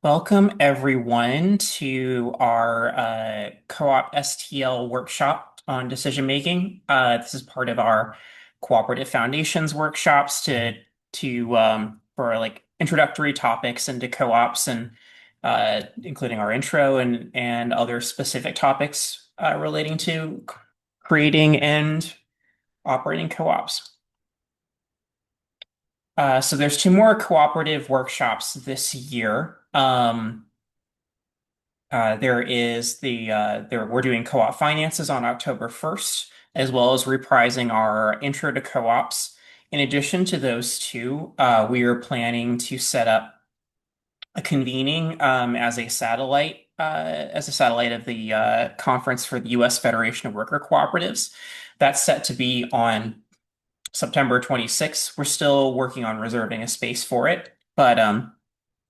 Welcome everyone to our Co-op STL workshop on decision making. This is part of our Cooperative Foundations workshops for like introductory topics into co-ops and including our intro and other specific topics relating to creating and operating co-ops. So there's two more cooperative workshops this year. There is we're doing co-op finances on October 1st, as well as reprising our intro to co-ops. In addition to those two, we are planning to set up a convening as a satellite of the conference for the U.S. Federation of Worker Cooperatives. That's set to be on September 26th. We're still working on reserving a space for it, but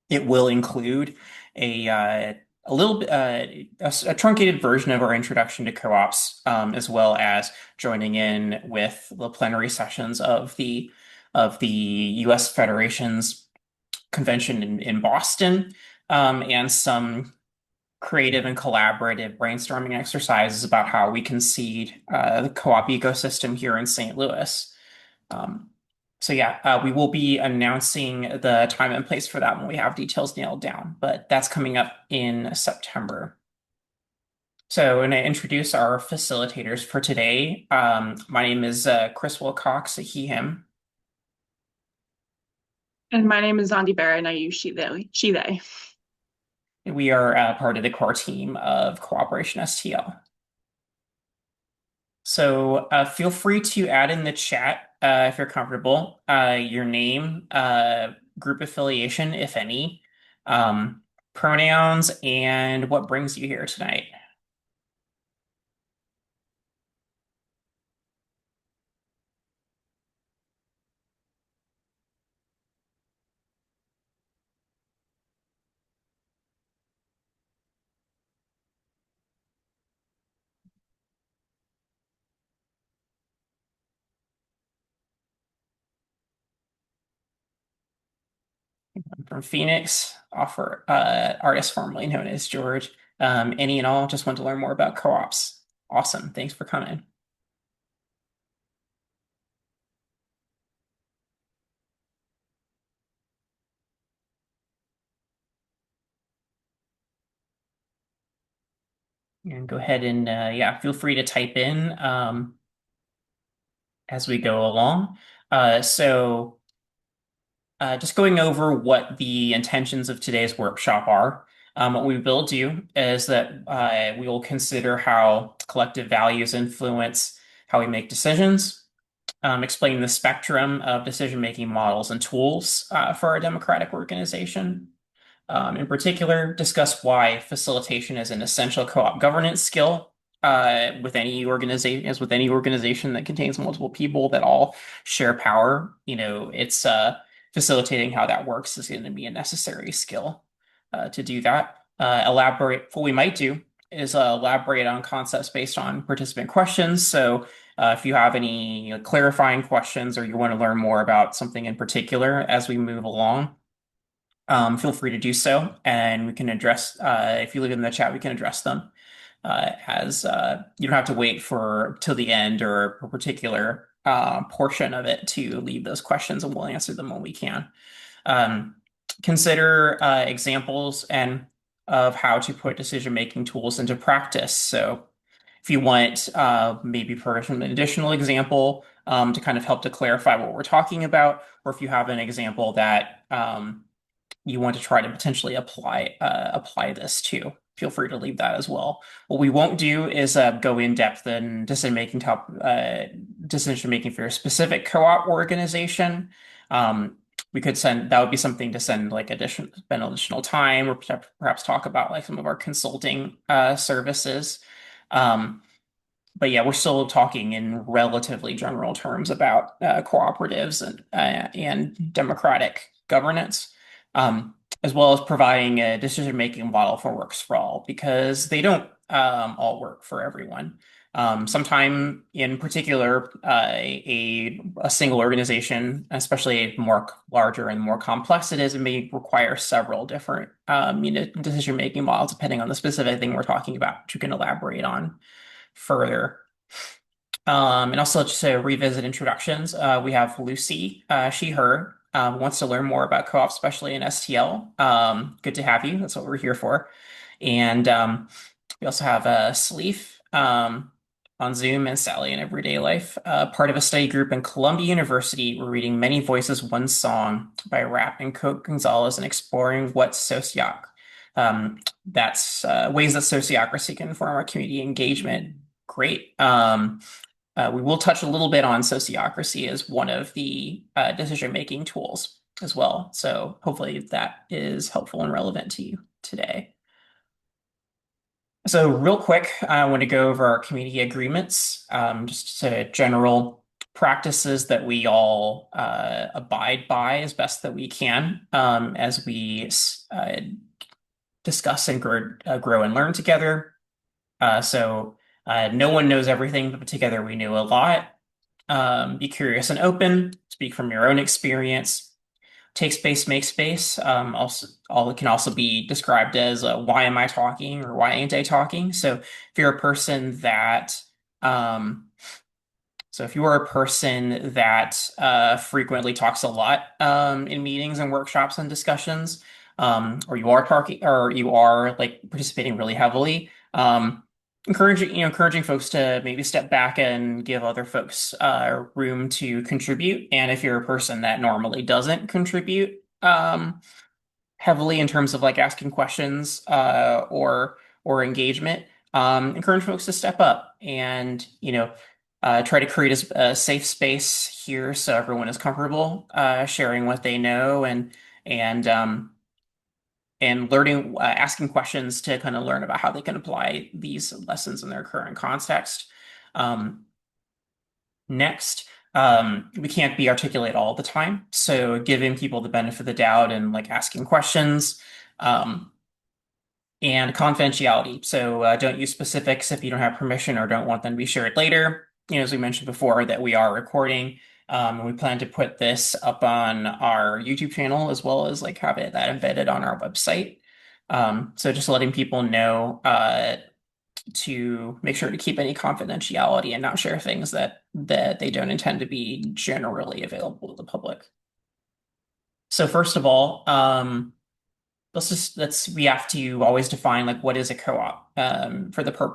it will include a little bit a truncated version of our introduction to co-ops, as well as joining in with the plenary sessions of the U.S. Federation's convention in Boston, and some creative and collaborative brainstorming exercises about how we can seed the co-op ecosystem here in St. Louis. Um, we will be announcing the time and place for that when we have details nailed down, but that's coming up in September. So I'm going to introduce our facilitators for today. My name is Chris Wilcox, a he, him. And my name is Zandi Barra, and I use she, they. We are part of the core team of Cooperation STL. So feel free to add in the chat if you're comfortable, your name, group affiliation, if any, pronouns, and what brings you here tonight. From Phoenix, offer artist formerly known as George. Any and all, just want to learn more about co-ops. Awesome. Thanks for coming. And go ahead and feel free to type in as we go along. Just going over what the intentions of today's workshop are. What we will do is that we will consider how collective values influence how we make decisions, explain the spectrum of decision-making models and tools for our democratic organization. In particular, discuss why facilitation is an essential co-op governance skill with any organization that contains multiple people that all share power. It's facilitating how that works is going to be a necessary skill to do that. What we might do is elaborate on concepts based on participant questions. So if you have any clarifying questions or you want to learn more about something in particular as we move along, feel free to do so, and we can address, if you leave them in the chat, we can address them as you don't have to wait for till the end or a particular portion of it to leave those questions, and we'll answer them when we can. Consider examples and of how to put decision-making tools into practice. So if you want maybe for an additional example to kind of help to clarify what we're talking about, or if you have an example that you want to try to potentially apply this to, feel free to leave that as well. What we won't do is go in depth in decision making for a specific co-op organization. That would be something to spend additional time, or perhaps talk about like some of our consulting services. But yeah, we're still talking in relatively general terms about cooperatives and democratic governance, as well as providing a decision-making model for works for all, because they don't all work for everyone. Sometime in particular, a single organization, especially more larger and more complex it is, it may require several different decision-making models depending on the specific thing we're talking about, which you can elaborate on further. And also just to revisit introductions, we have Lucy, she, her, wants to learn more about co-op, especially in STL. Good to have you. That's what we're here for. And we also have Sleef on Zoom and Sally in everyday life. Part of a study group in Columbia University. We're reading Many Voices, One Song by Rap and Coke Gonzalez and exploring what that's ways that sociocracy can inform our community engagement. Great. We will touch a little bit on sociocracy as one of the decision-making tools as well. So hopefully that is helpful and relevant to you today. So real quick, I want to go over our community agreements, just general practices that we all abide by as best that we can as we discuss and grow and learn together. No one knows everything, but together we know a lot. Be curious and open. Speak from your own experience. Take space, make space. All it can also be described as why am I talking or why ain't I talking? Um, if you are a person that frequently talks a lot in meetings and workshops and discussions, or you are talking, or you are like participating really heavily, encouraging folks to maybe step back and give other folks room to contribute. And if you're a person that normally doesn't contribute heavily in terms of like asking questions or engagement, encourage folks to step up and try to create a safe space here so everyone is comfortable sharing what they know and learning, asking questions to kind of learn about how they can apply these lessons in their current context. Um, Next, we can't be articulate all the time, so giving people the benefit of the doubt and like asking questions. Um, and confidentiality. So don't use specifics if you don't have permission or don't want them to be shared later. As we mentioned before, that we are recording. We plan to put this up on our YouTube channel as well as like have that embedded on our website. So just letting people know to make sure to keep any confidentiality and not share things that they don't intend to be generally available to the public. So first of all, we have to always define like what is a co-op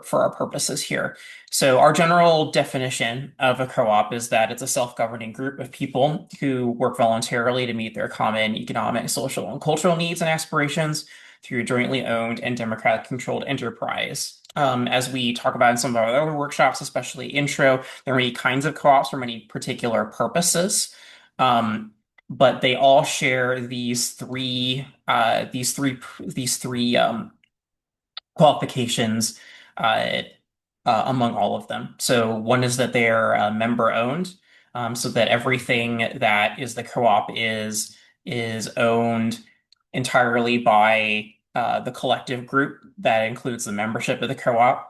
for our purposes here. So our general definition of a co-op is that it's a self-governing group of people who work voluntarily to meet their common economic, social, and cultural needs and aspirations through a jointly owned and democratic controlled enterprise. As we talk about in some of our other workshops, especially intro, there are many kinds of co-ops for many particular purposes. But they all share these three qualifications uh, among all of them. So one is that they're member owned, so that everything that is the co-op is owned entirely by the collective group that includes the membership of the co-op.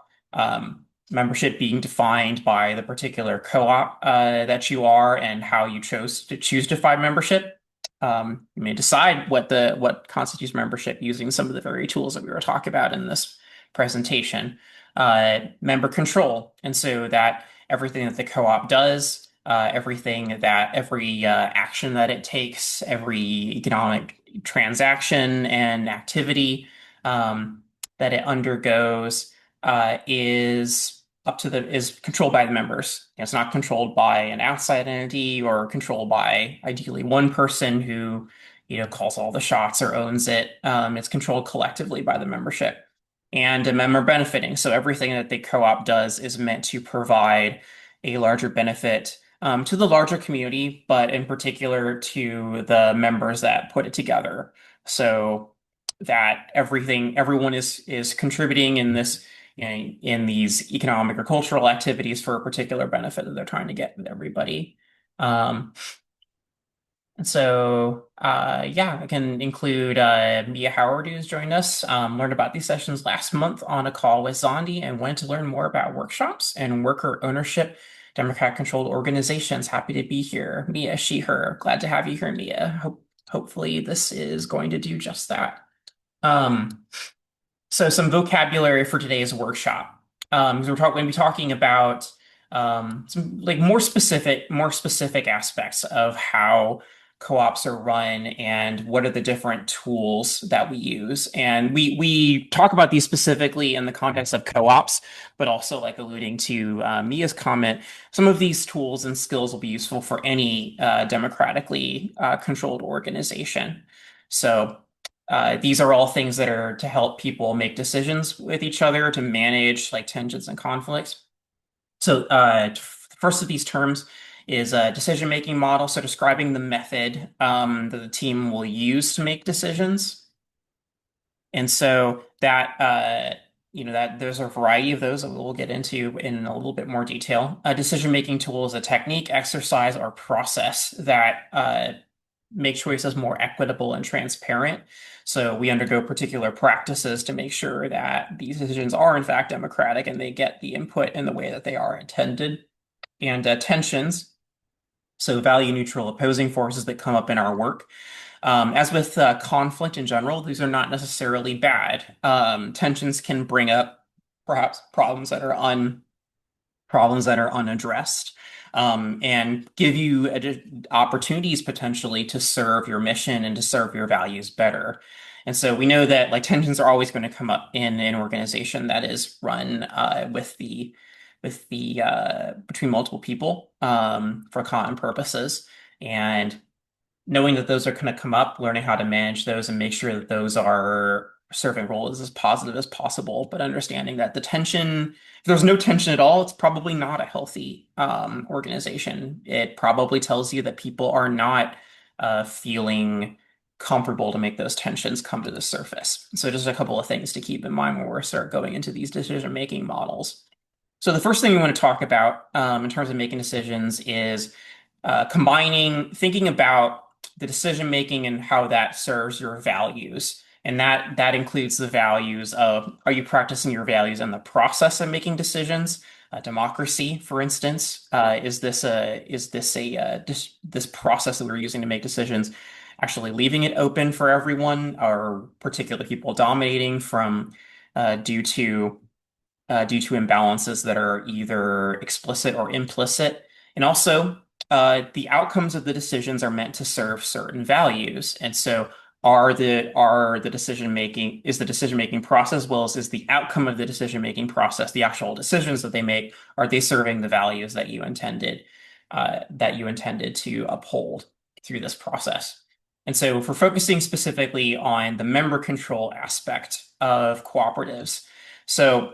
Membership being defined by the particular co-op that you are and how you choose to define membership. You may decide what constitutes membership using some of the very tools that we were talking about in this presentation. Member control, and so that everything that the co-op does, every action that it takes, every economic transaction and activity that it undergoes is controlled by the members. It's not controlled by an outside entity or controlled by ideally one person who, calls all the shots or owns it. It's controlled collectively by the membership and a member benefiting. So everything that the co-op does is meant to provide a larger benefit to the larger community, but in particular to the members that put it together. So that everyone is contributing in these economic or cultural activities for a particular benefit that they're trying to get with everybody. Yeah, I can include Mia Howard, who's joined us. Learned about these sessions last month on a call with Zondi and went to learn more about workshops and worker ownership, Democrat-controlled organizations. Happy to be here. Mia, she, her. Glad to have you here, Mia. Hopefully this is going to do just that. Um, so some vocabulary for today's workshop. Because we're going to be talking about some like more specific aspects of how co-ops are run and what are the different tools that we use. And we talk about these specifically in the context of co-ops, but also like alluding to Mia's comment, some of these tools and skills will be useful for any democratically controlled organization. So. These are all things that are to help people make decisions with each other to manage like tensions and conflicts. The first of these terms is a decision-making model. So describing the method that the team will use to make decisions. And so that that there's a variety of those that we'll get into in a little bit more detail. A decision-making tool is a technique, exercise, or process that make choices more equitable and transparent. So we undergo particular practices to make sure that these decisions are in fact democratic and they get the input in the way that they are intended. And tensions, so value neutral opposing forces that come up in our work. As with conflict in general, these are not necessarily bad. Tensions can bring up perhaps problems that are unaddressed, and give you opportunities potentially to serve your mission and to serve your values better. And so we know that like tensions are always going to come up in an organization that is run with the between multiple people for common purposes. And knowing that those are going to come up, learning how to manage those and make sure that those are serving roles as positive as possible, but understanding that if there's no tension at all, it's probably not a healthy organization. It probably tells you that people are not feeling comfortable to make those tensions come to the surface. So just a couple of things to keep in mind when we start going into these decision-making models. So the first thing we want to talk about in terms of making decisions is thinking about the decision making and how that serves your values. And that includes the values of, are you practicing your values in the process of making decisions? Democracy, for instance, this process that we're using to make decisions actually leaving it open for everyone, or particular people dominating from due to due to imbalances that are either explicit or implicit. And also, the outcomes of the decisions are meant to serve certain values. And so, are the decision making process, as well as is the outcome of the decision making process, the actual decisions that they make, are they serving the values that you intended to uphold through this process? And so, if we're focusing specifically on the member control aspect of cooperatives, so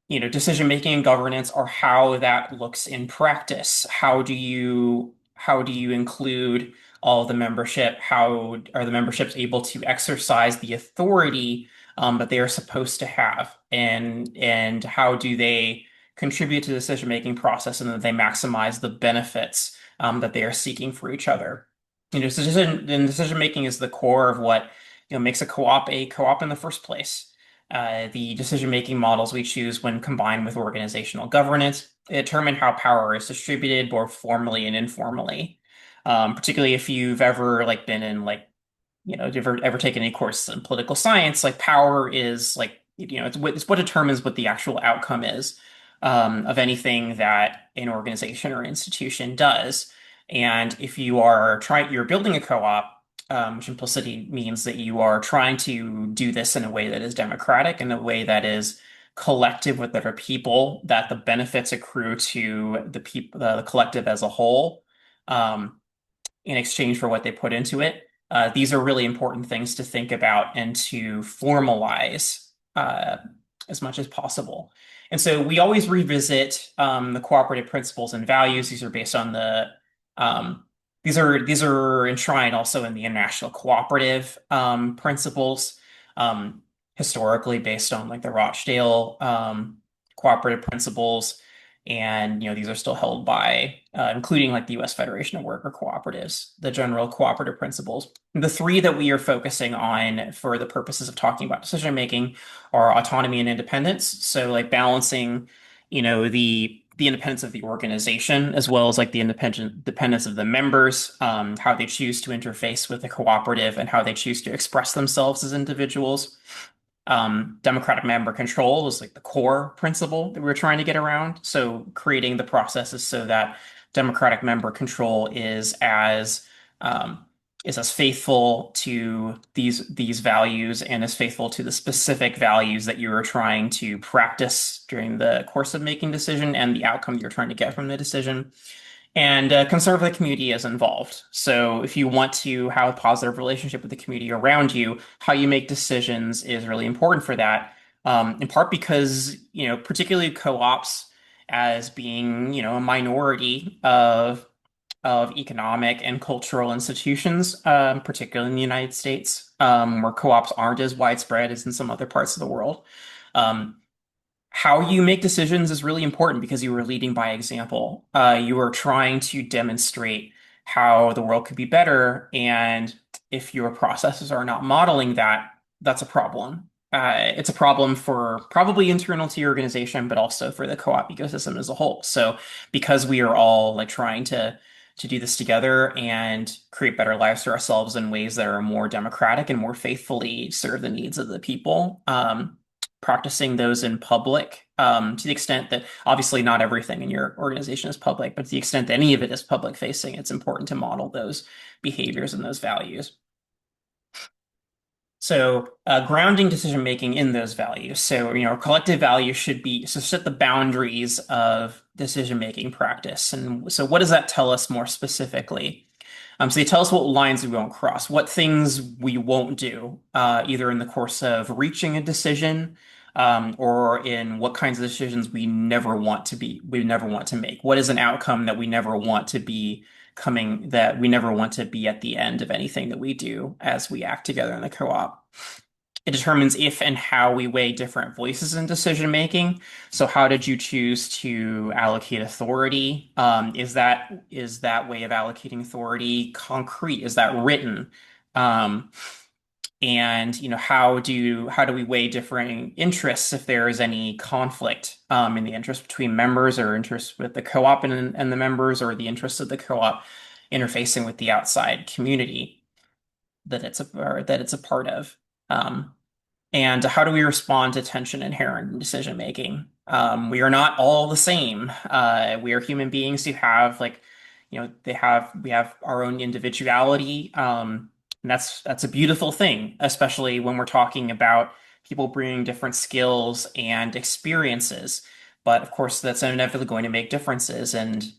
decision making and governance are how that looks in practice. How do you include all of the membership? How are the memberships able to exercise the authority that they are supposed to have? And how do they contribute to the decision making process and that they maximize the benefits that they are seeking for each other? Decision making is the core of what makes a co-op in the first place. The decision-making models we choose when combined with organizational governance determine how power is distributed both formally and informally. Particularly if you've ever like been in like, if you've ever taken any course in political science, like power is like, it's what determines what the actual outcome is of anything that an organization or institution does. And if you're building a co-op, which implicitly means that you are trying to do this in a way that is democratic, in a way that is collective with other people, that the benefits accrue to the people, the collective as a whole, um, in exchange for what they put into it. These are really important things to think about and to formalize as much as possible. And so we always revisit the cooperative principles and values. Um, these are enshrined also in the international cooperative principles, historically based on like the Rochdale cooperative principles. And these are still held by, including like the U.S. Federation of Worker Cooperatives, the general cooperative principles. The three that we are focusing on for the purposes of talking about decision making are autonomy and independence. So like balancing, the independence of the organization as well as like the independence of the members, how they choose to interface with the cooperative and how they choose to express themselves as individuals. Democratic member control is like the core principle that we were trying to get around. So creating the processes so that democratic member control um, is as faithful to these values and as faithful to the specific values that you are trying to practice during the course of making decision and the outcome that you're trying to get from the decision. And conserve the community is involved. So if you want to have a positive relationship with the community around you, how you make decisions is really important for that. In part because, particularly co-ops as being, a minority of economic and cultural institutions, particularly in the United States, where co-ops aren't as widespread as in some other parts of the world. Um, how you make decisions is really important because you are leading by example. You are trying to demonstrate how the world could be better, and if your processes are not modeling that, that's a problem. It's a problem for probably internal to your organization, but also for the co-op ecosystem as a whole. So, because we are all like trying to do this together and create better lives for ourselves in ways that are more democratic and more faithfully serve the needs of the people. Practicing those in public, to the extent that obviously not everything in your organization is public, but to the extent that any of it is public facing, it's important to model those behaviors and those values. So, grounding decision making in those values. So, collective values should be so set the boundaries of decision making practice. And so, what does that tell us more specifically? So they tell us what lines we won't cross, what things we won't do, either in the course of reaching a decision, or in what kinds of decisions we never want to make. What is an outcome that we never want to be that we never want to be at the end of anything that we do as we act together in the co-op. It determines if and how we weigh different voices in decision making. So, how did you choose to allocate authority? Is that way of allocating authority concrete? Is that written? Um, and how do we weigh differing interests if there is any conflict in the interest between members or interest with the co-op and the members or the interests of the co-op interfacing with the outside community that it's a part of. Um, and how do we respond to tension inherent in decision making? We are not all the same. We are human beings who have we have our own individuality. And that's a beautiful thing, especially when we're talking about people bringing different skills and experiences. But of course, that's inevitably going to make differences, and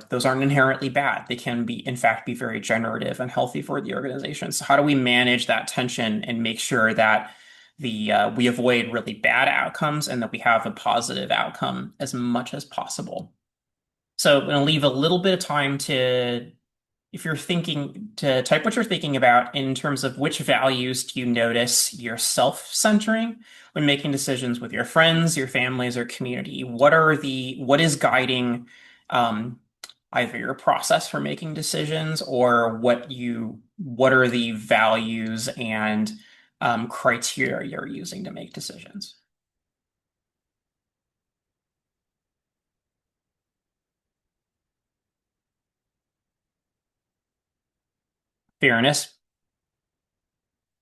those aren't inherently bad. They can be, in fact, be very generative and healthy for the organization. So, how do we manage that tension and make sure that we avoid really bad outcomes and that we have a positive outcome as much as possible? So, I'm going to leave a little bit of time to if you're thinking to type what you're thinking about in terms of which values do you notice yourself centering when making decisions with your friends, your families, or community? What is guiding um, either your process for making decisions or what are the values and criteria you're using to make decisions? Fairness,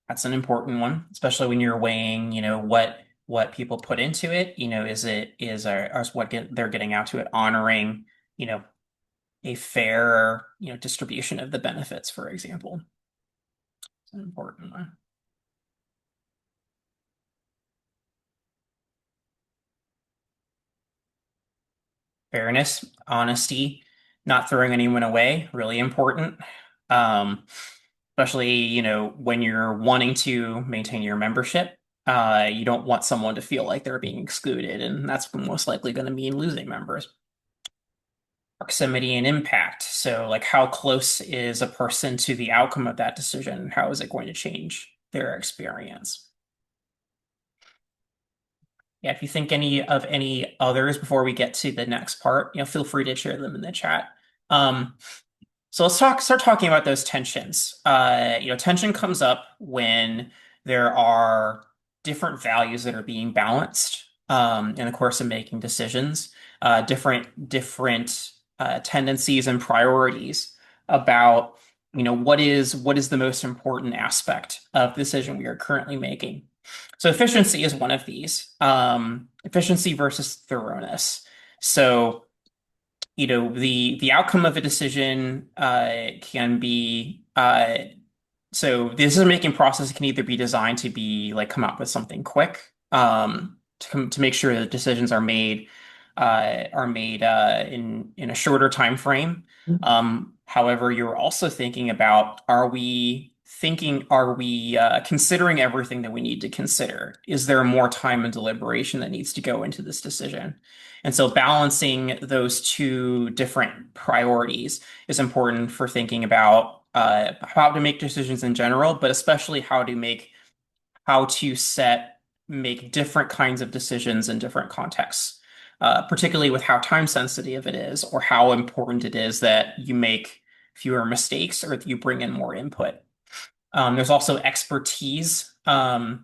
that's an important one, especially when you're weighing, what people put into it. Is what they're getting out to it honoring, you know, a fair, distribution of the benefits, for example. It's an important one. Fairness, honesty, not throwing anyone away, really important. Um, Especially, when you're wanting to maintain your membership. You don't want someone to feel like they're being excluded, and that's most likely going to mean losing members. Proximity and impact. So, like, how close is a person to the outcome of that decision? How is it going to change their experience? Yeah, if you think any others before we get to the next part, feel free to share them in the chat. Um, So let's start talking about those tensions. Tension comes up when there are different values that are being balanced in the course of making decisions, different tendencies and priorities about, what is the most important aspect of the decision we are currently making. So efficiency is one of these. Efficiency versus thoroughness. So the outcome of a decision can be so the decision making process can either be designed to be like come up with something quick to make sure that decisions are made in a shorter time frame. However, you're also thinking about, are we considering everything that we need to consider? Is there more time and deliberation that needs to go into this decision? And so balancing those two different priorities is important for thinking about how to make decisions in general, but especially how to make different kinds of decisions in different contexts, particularly with how time sensitive it is or how important it is that you make fewer mistakes or that you bring in more input. There's also expertise versus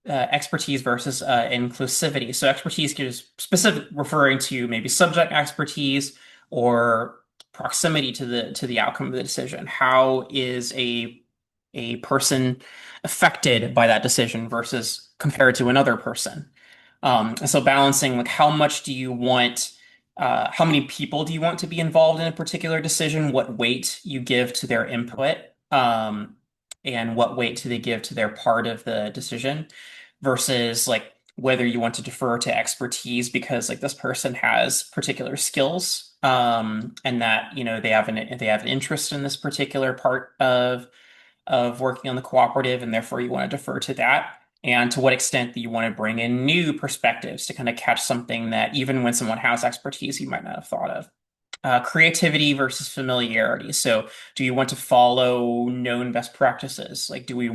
inclusivity. So expertise is specific, referring to maybe subject expertise or proximity to the outcome of the decision. How is a person affected by that decision versus compared to another person? And so balancing like how many people do you want to be involved in a particular decision? What weight you give to their input, and what weight do they give to their part of the decision versus like whether you want to defer to expertise because like this person has particular skills, and that they have an interest in this particular part of working on the cooperative, and therefore you want to defer to that. And to what extent that you want to bring in new perspectives to kind of catch something that even when someone has expertise, you might not have thought of. Creativity versus familiarity. So, do you want to follow known best practices? Like, do we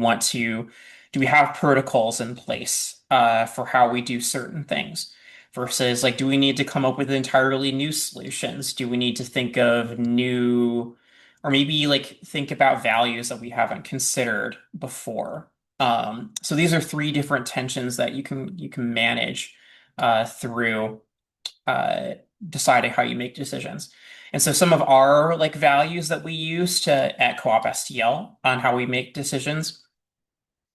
have protocols in place for how we do certain things? Versus, like, do we need to come up with entirely new solutions? Do we need to think of new, or maybe like think about values that we haven't considered before? So these are three different tensions that you can manage through uh, deciding how you make decisions. And so some of our like values that we use to at Co-op STL on how we make decisions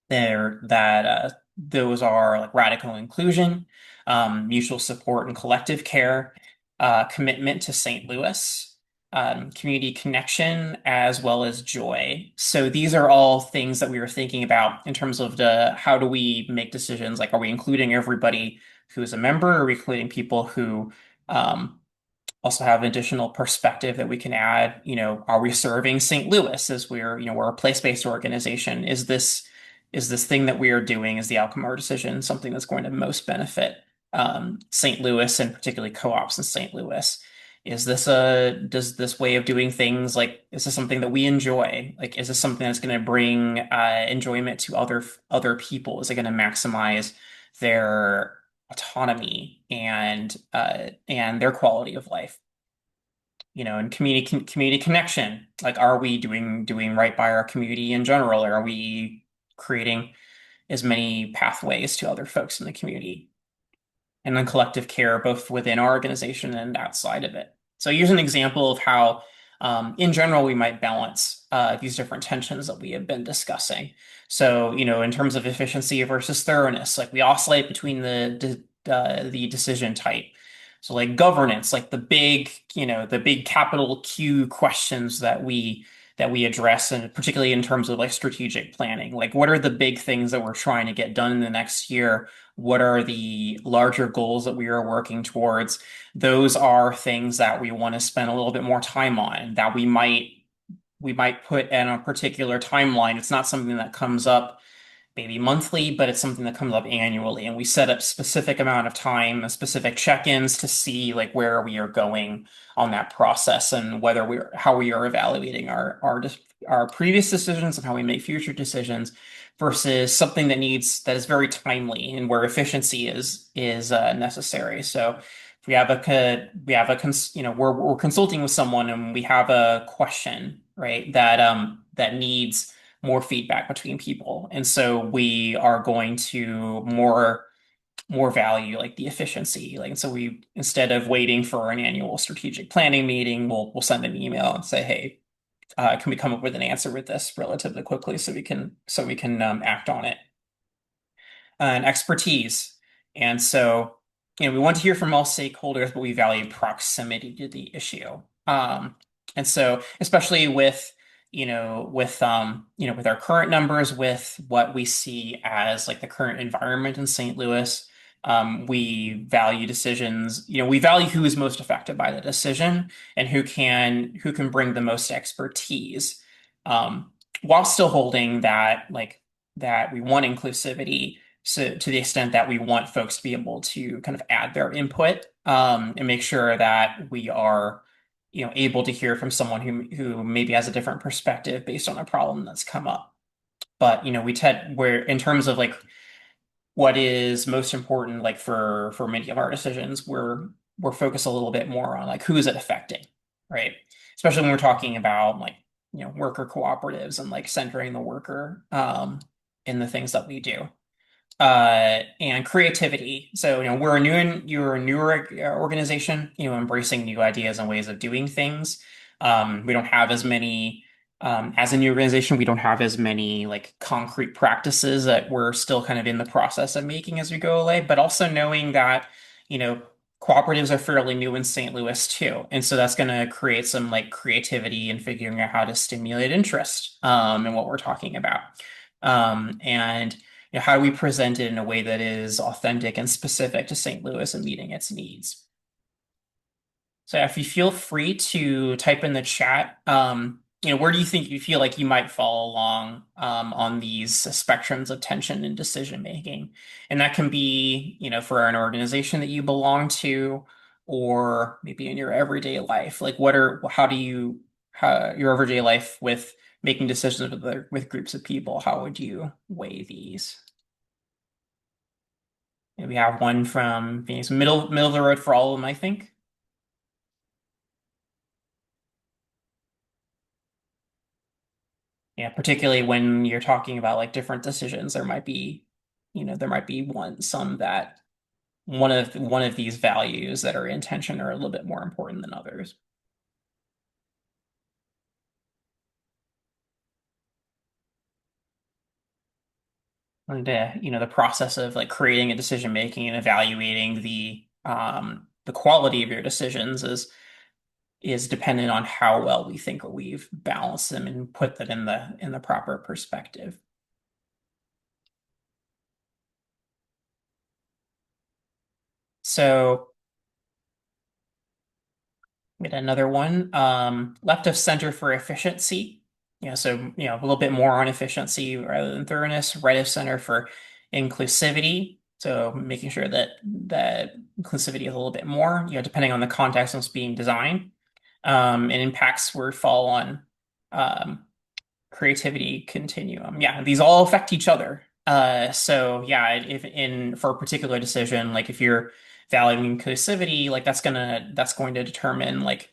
there that those are like radical inclusion, mutual support and collective care, commitment to St. Louis, community connection, as well as joy. So these are all things that we were thinking about in terms of the how do we make decisions? Like, are we including everybody who is a member? Or are we including people who um, also have additional perspective that we can add? Are we serving St. Louis as we're a place-based organization? Is this thing that we are doing, is the outcome of our decision something that's going to most benefit St. Louis and particularly co-ops in St. Louis? Does this way of doing things, like, is this something that we enjoy? Like, is this something that's going to bring enjoyment to other people? Is it going to maximize their autonomy and their quality of life? And community connection. Like, are we doing right by our community in general, or are we creating as many pathways to other folks in the community? And then collective care, both within our organization and outside of it. So here's an example of how, in general, we might balance these different tensions that we have been discussing. So, in terms of efficiency versus thoroughness, like we oscillate between the decision type. So, like governance, like the big capital Q questions that we address, and particularly in terms of like strategic planning. Like, what are the big things that we're trying to get done in the next year? What are the larger goals that we are working towards? Those are things that we want to spend a little bit more time on, that we might put in a particular timeline. It's not something that comes up maybe monthly, but it's something that comes up annually. And we set up specific amount of time, specific check-ins to see like where we are going on that process and whether we're how we are evaluating our previous decisions and how we make future decisions versus something that is very timely and where efficiency is necessary. So if we have a we're consulting with someone and we have a question, right, that needs more feedback between people. And so we are going to more value like the efficiency. Like, and so we instead of waiting for an annual strategic planning meeting, we'll send an email and say, hey, can we come up with an answer with this relatively quickly so we can act on it. And expertise. And so, we want to hear from all stakeholders, but we value proximity to the issue. And so, especially with our current numbers, with what we see as like the current environment in St. Louis, we value decisions. We value who is most affected by the decision and who can bring the most expertise, um, while still holding that we want inclusivity. So to the extent that we want folks to be able to kind of add their input, and make sure that we are, able to hear from someone who maybe has a different perspective based on a problem that's come up. But we're in terms of like what is most important, like for many of our decisions, we're focused a little bit more on like who is it affecting, right? Especially when we're talking about like worker cooperatives and like centering the worker in the things that we do, and creativity. So, you're a newer organization, embracing new ideas and ways of doing things. We don't have as many, as a new organization, we don't have as many like concrete practices that we're still kind of in the process of making as we go away, but also knowing that, you know, cooperatives are fairly new in St. Louis too. And so that's going to create some like creativity and figuring out how to stimulate interest, in what we're talking about. And how do we present it in a way that is authentic and specific to St. Louis and meeting its needs? So if you feel free to type in the chat, where do you think you feel like you might fall along, on these spectrums of tension and decision making? And that can be, for an organization that you belong to, or maybe in your everyday life. Like, how your everyday life with making decisions with groups of people, how would you weigh these? And we have one from Phoenix, middle of the road for all of them, I think. Yeah, particularly when you're talking about like different decisions, there might be some that one of these values that are in tension are a little bit more important than others. And the process of like creating a decision making and evaluating the quality of your decisions is dependent on how well we think we've balanced them and put that in the proper perspective. So we had another one, left of center for efficiency. A little bit more on efficiency rather than thoroughness. Right of center for inclusivity. So making sure that inclusivity is a little bit more, depending on the context that's being designed. And impacts where fall on, um, creativity continuum. Yeah, these all affect each other. So yeah, if in for a particular decision, like if you're valuing inclusivity, like that's going to determine like,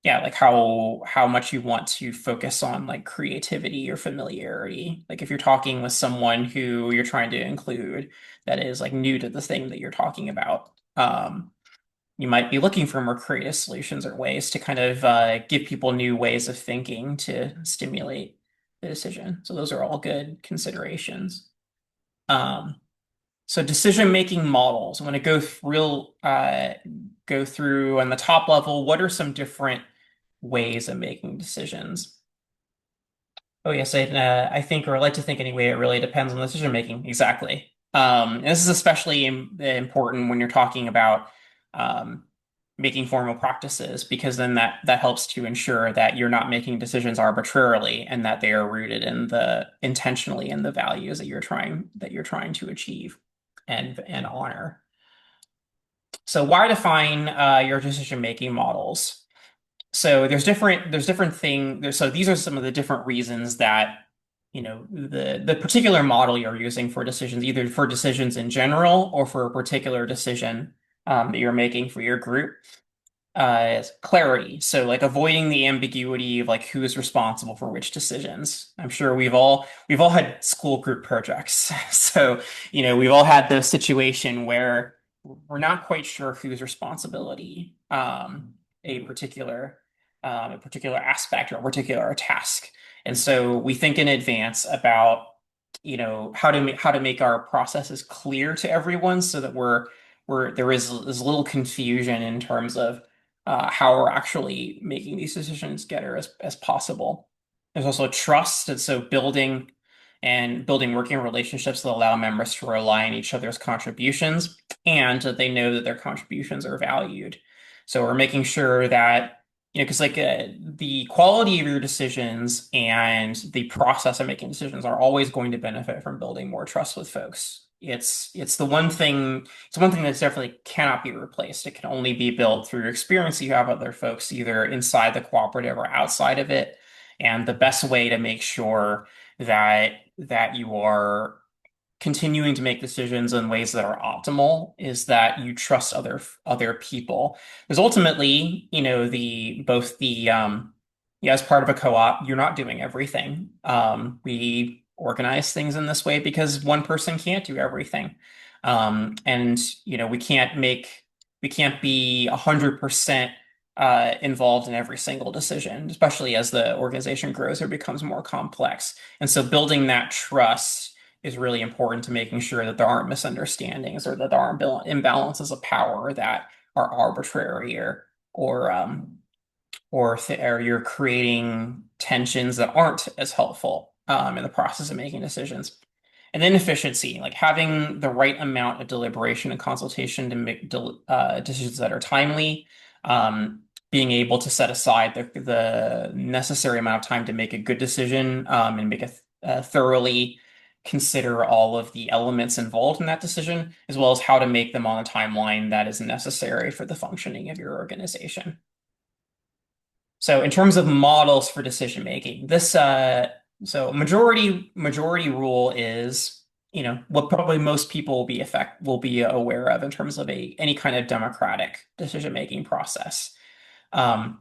yeah, like how much you want to focus on like creativity or familiarity. Like if you're talking with someone who you're trying to include that is like new to the thing that you're talking about, you might be looking for more creative solutions or ways to kind of, give people new ways of thinking to stimulate the decision. So those are all good considerations. Um, so decision-making models. I'm going to go through on the top level. What are some different ways of making decisions? Oh yes, I think, or I like to think anyway, it really depends on the decision making. Exactly. And this is especially important when you're talking about, um, making formal practices, because then that helps to ensure that you're not making decisions arbitrarily and that they are rooted in the intentionally in the values that you're trying to achieve and honor. So why define your decision making models? So there's different thing there's so these are some of the different reasons that the particular model you're using for decisions, either for decisions in general or for a particular decision that you're making for your group. Clarity. So like avoiding the ambiguity of like who is responsible for which decisions. I'm sure we've all had school group projects. So, we've all had the situation where we're not quite sure whose responsibility a particular a particular aspect or a particular task. And so we think in advance about how to make our processes clear to everyone so that there is as little confusion in terms of how we're actually making these decisions together as possible. There's also trust, and so building working relationships that allow members to rely on each other's contributions and that they know that their contributions are valued. So we're making sure that, because like the quality of your decisions and the process of making decisions are always going to benefit from building more trust with folks. It's one thing that definitely cannot be replaced. It can only be built through experience you have with other folks, either inside the cooperative or outside of it. And the best way to make sure that you are continuing to make decisions in ways that are optimal is that you trust other people. Because ultimately, the both the yeah, as part of a co-op, you're not doing everything. We organize things in this way because one person can't do everything. And we can't be 100% involved in every single decision, especially as the organization grows or becomes more complex. And so building that trust is really important to making sure that there aren't misunderstandings or that there aren't imbalances of power that are arbitrary or or you're creating tensions that aren't as helpful in the process of making decisions. And then efficiency, like having the right amount of deliberation and consultation to make decisions that are timely, being able to set aside the necessary amount of time to make a good decision and make thoroughly consider all of the elements involved in that decision, as well as how to make them on a timeline that is necessary for the functioning of your organization. So in terms of models for decision making, this so majority rule is, what probably most people will be aware of in terms of any kind of democratic decision making process. Um,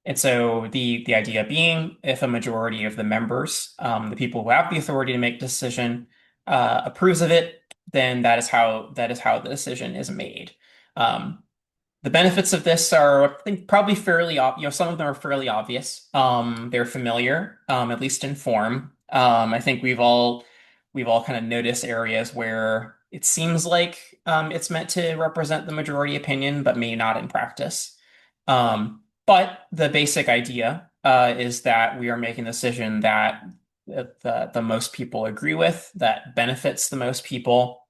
and so the idea being, if a majority of the members, the people who have the authority to make decision, approves of it, then that is how the decision is made. Um, the benefits of this are, I think, probably fairly obvious. Some of them are fairly obvious. They're familiar, at least in form. I think we've all kind of noticed areas where it seems like it's meant to represent the majority opinion, but may not in practice. But the basic idea is that we are making a decision that the most people agree with, that benefits the most people.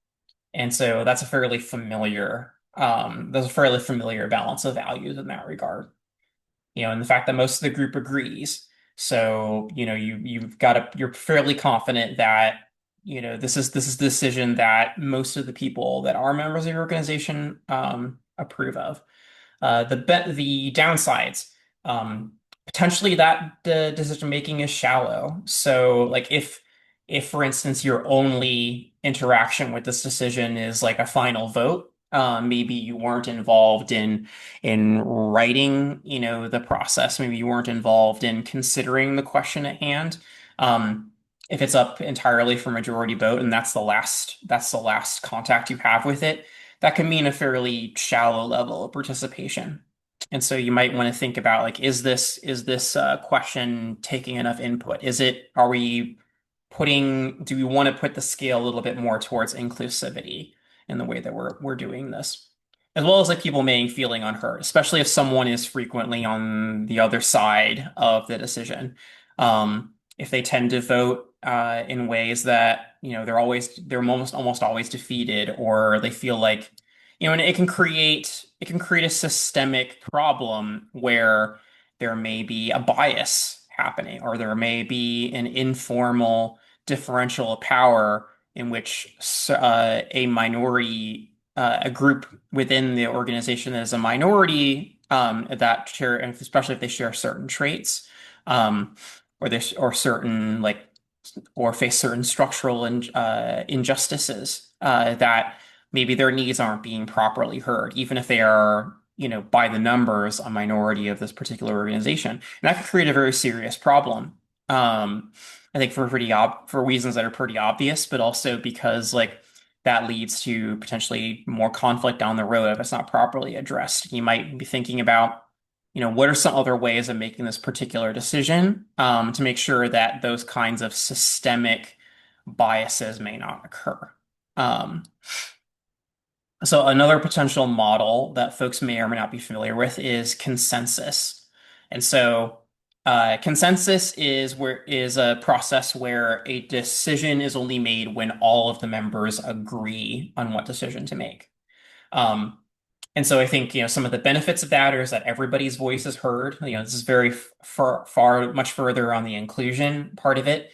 And so that's a fairly familiar balance of values in that regard. And the fact that most of the group agrees. So, you're fairly confident that, this is the decision that most of the people that are members of your organization approve of. The downsides, potentially that the decision making is shallow. So like if for instance your only interaction with this decision is like a final vote, maybe you weren't involved in writing, the process. Maybe you weren't involved in considering the question at hand. If it's up entirely for majority vote and that's the last contact you have with it, that can mean a fairly shallow level of participation. And so you might want to think about like, is this question taking enough input? Do we want to put the scale a little bit more towards inclusivity in the way that we're doing this? As well as like people may feeling unheard, especially if someone is frequently on the other side of the decision. If they tend to vote in ways that, they're almost always defeated, or they feel like, And it can create a systemic problem where there may be a bias happening, or there may be an informal differential of power in which a group within the organization that is a minority, that share, and especially if they share certain traits, um, or certain like or face certain structural injustices, that maybe their needs aren't being properly heard, even if they are, by the numbers, a minority of this particular organization. And that could create a very serious problem. I think for reasons that are pretty obvious, but also because like that leads to potentially more conflict down the road if it's not properly addressed. You might be thinking about, what are some other ways of making this particular decision, to make sure that those kinds of systemic biases may not occur. Um, so another potential model that folks may or may not be familiar with is consensus. And so consensus is a process where a decision is only made when all of the members agree on what decision to make. Um, and so I think, some of the benefits of that is that everybody's voice is heard. This is very far, much further on the inclusion part of it.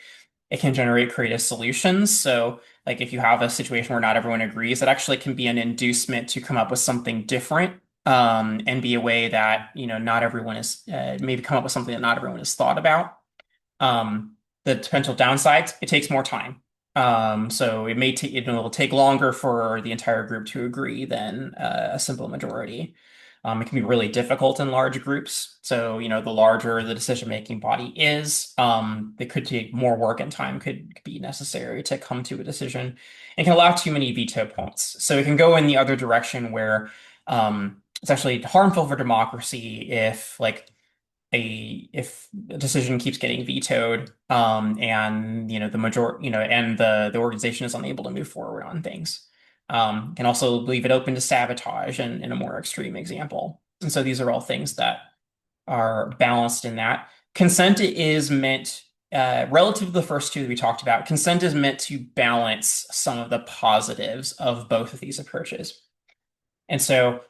It can generate creative solutions. So, like if you have a situation where not everyone agrees, it actually can be an inducement to come up with something different, and be a way that, not everyone is, maybe come up with something that not everyone has thought about. Um, the potential downsides, it takes more time. So it'll take longer for the entire group to agree than a simple majority. It can be really difficult in large groups. So, the larger the decision-making body is, it could take more work and time could be necessary to come to a decision. It can allow too many veto points. So it can go in the other direction where, it's actually harmful for democracy if a decision keeps getting vetoed, and the organization is unable to move forward on things. Can also leave it open to sabotage in a more extreme example. And so these are all things that are balanced in that. Consent is meant, relative to the first two that we talked about, consent is meant to balance some of the positives of both of these approaches. And so,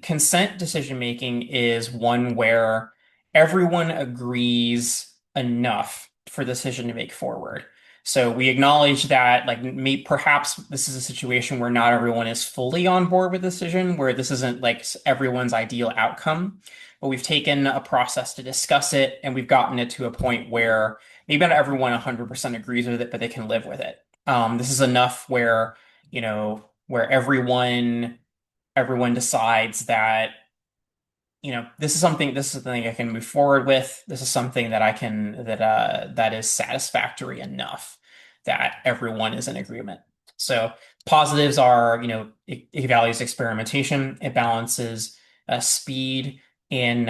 consent decision making is one where everyone agrees enough for the decision to make forward. So we acknowledge that, like, perhaps this is a situation where not everyone is fully on board with the decision, where this isn't like everyone's ideal outcome, but we've taken a process to discuss it, and we've gotten it to a point where maybe not everyone 100% agrees with it, but they can live with it. This is enough where, where everyone decides that, this is something I can move forward with. This is something that is satisfactory enough that everyone is in agreement. So positives are, it values experimentation. Speed in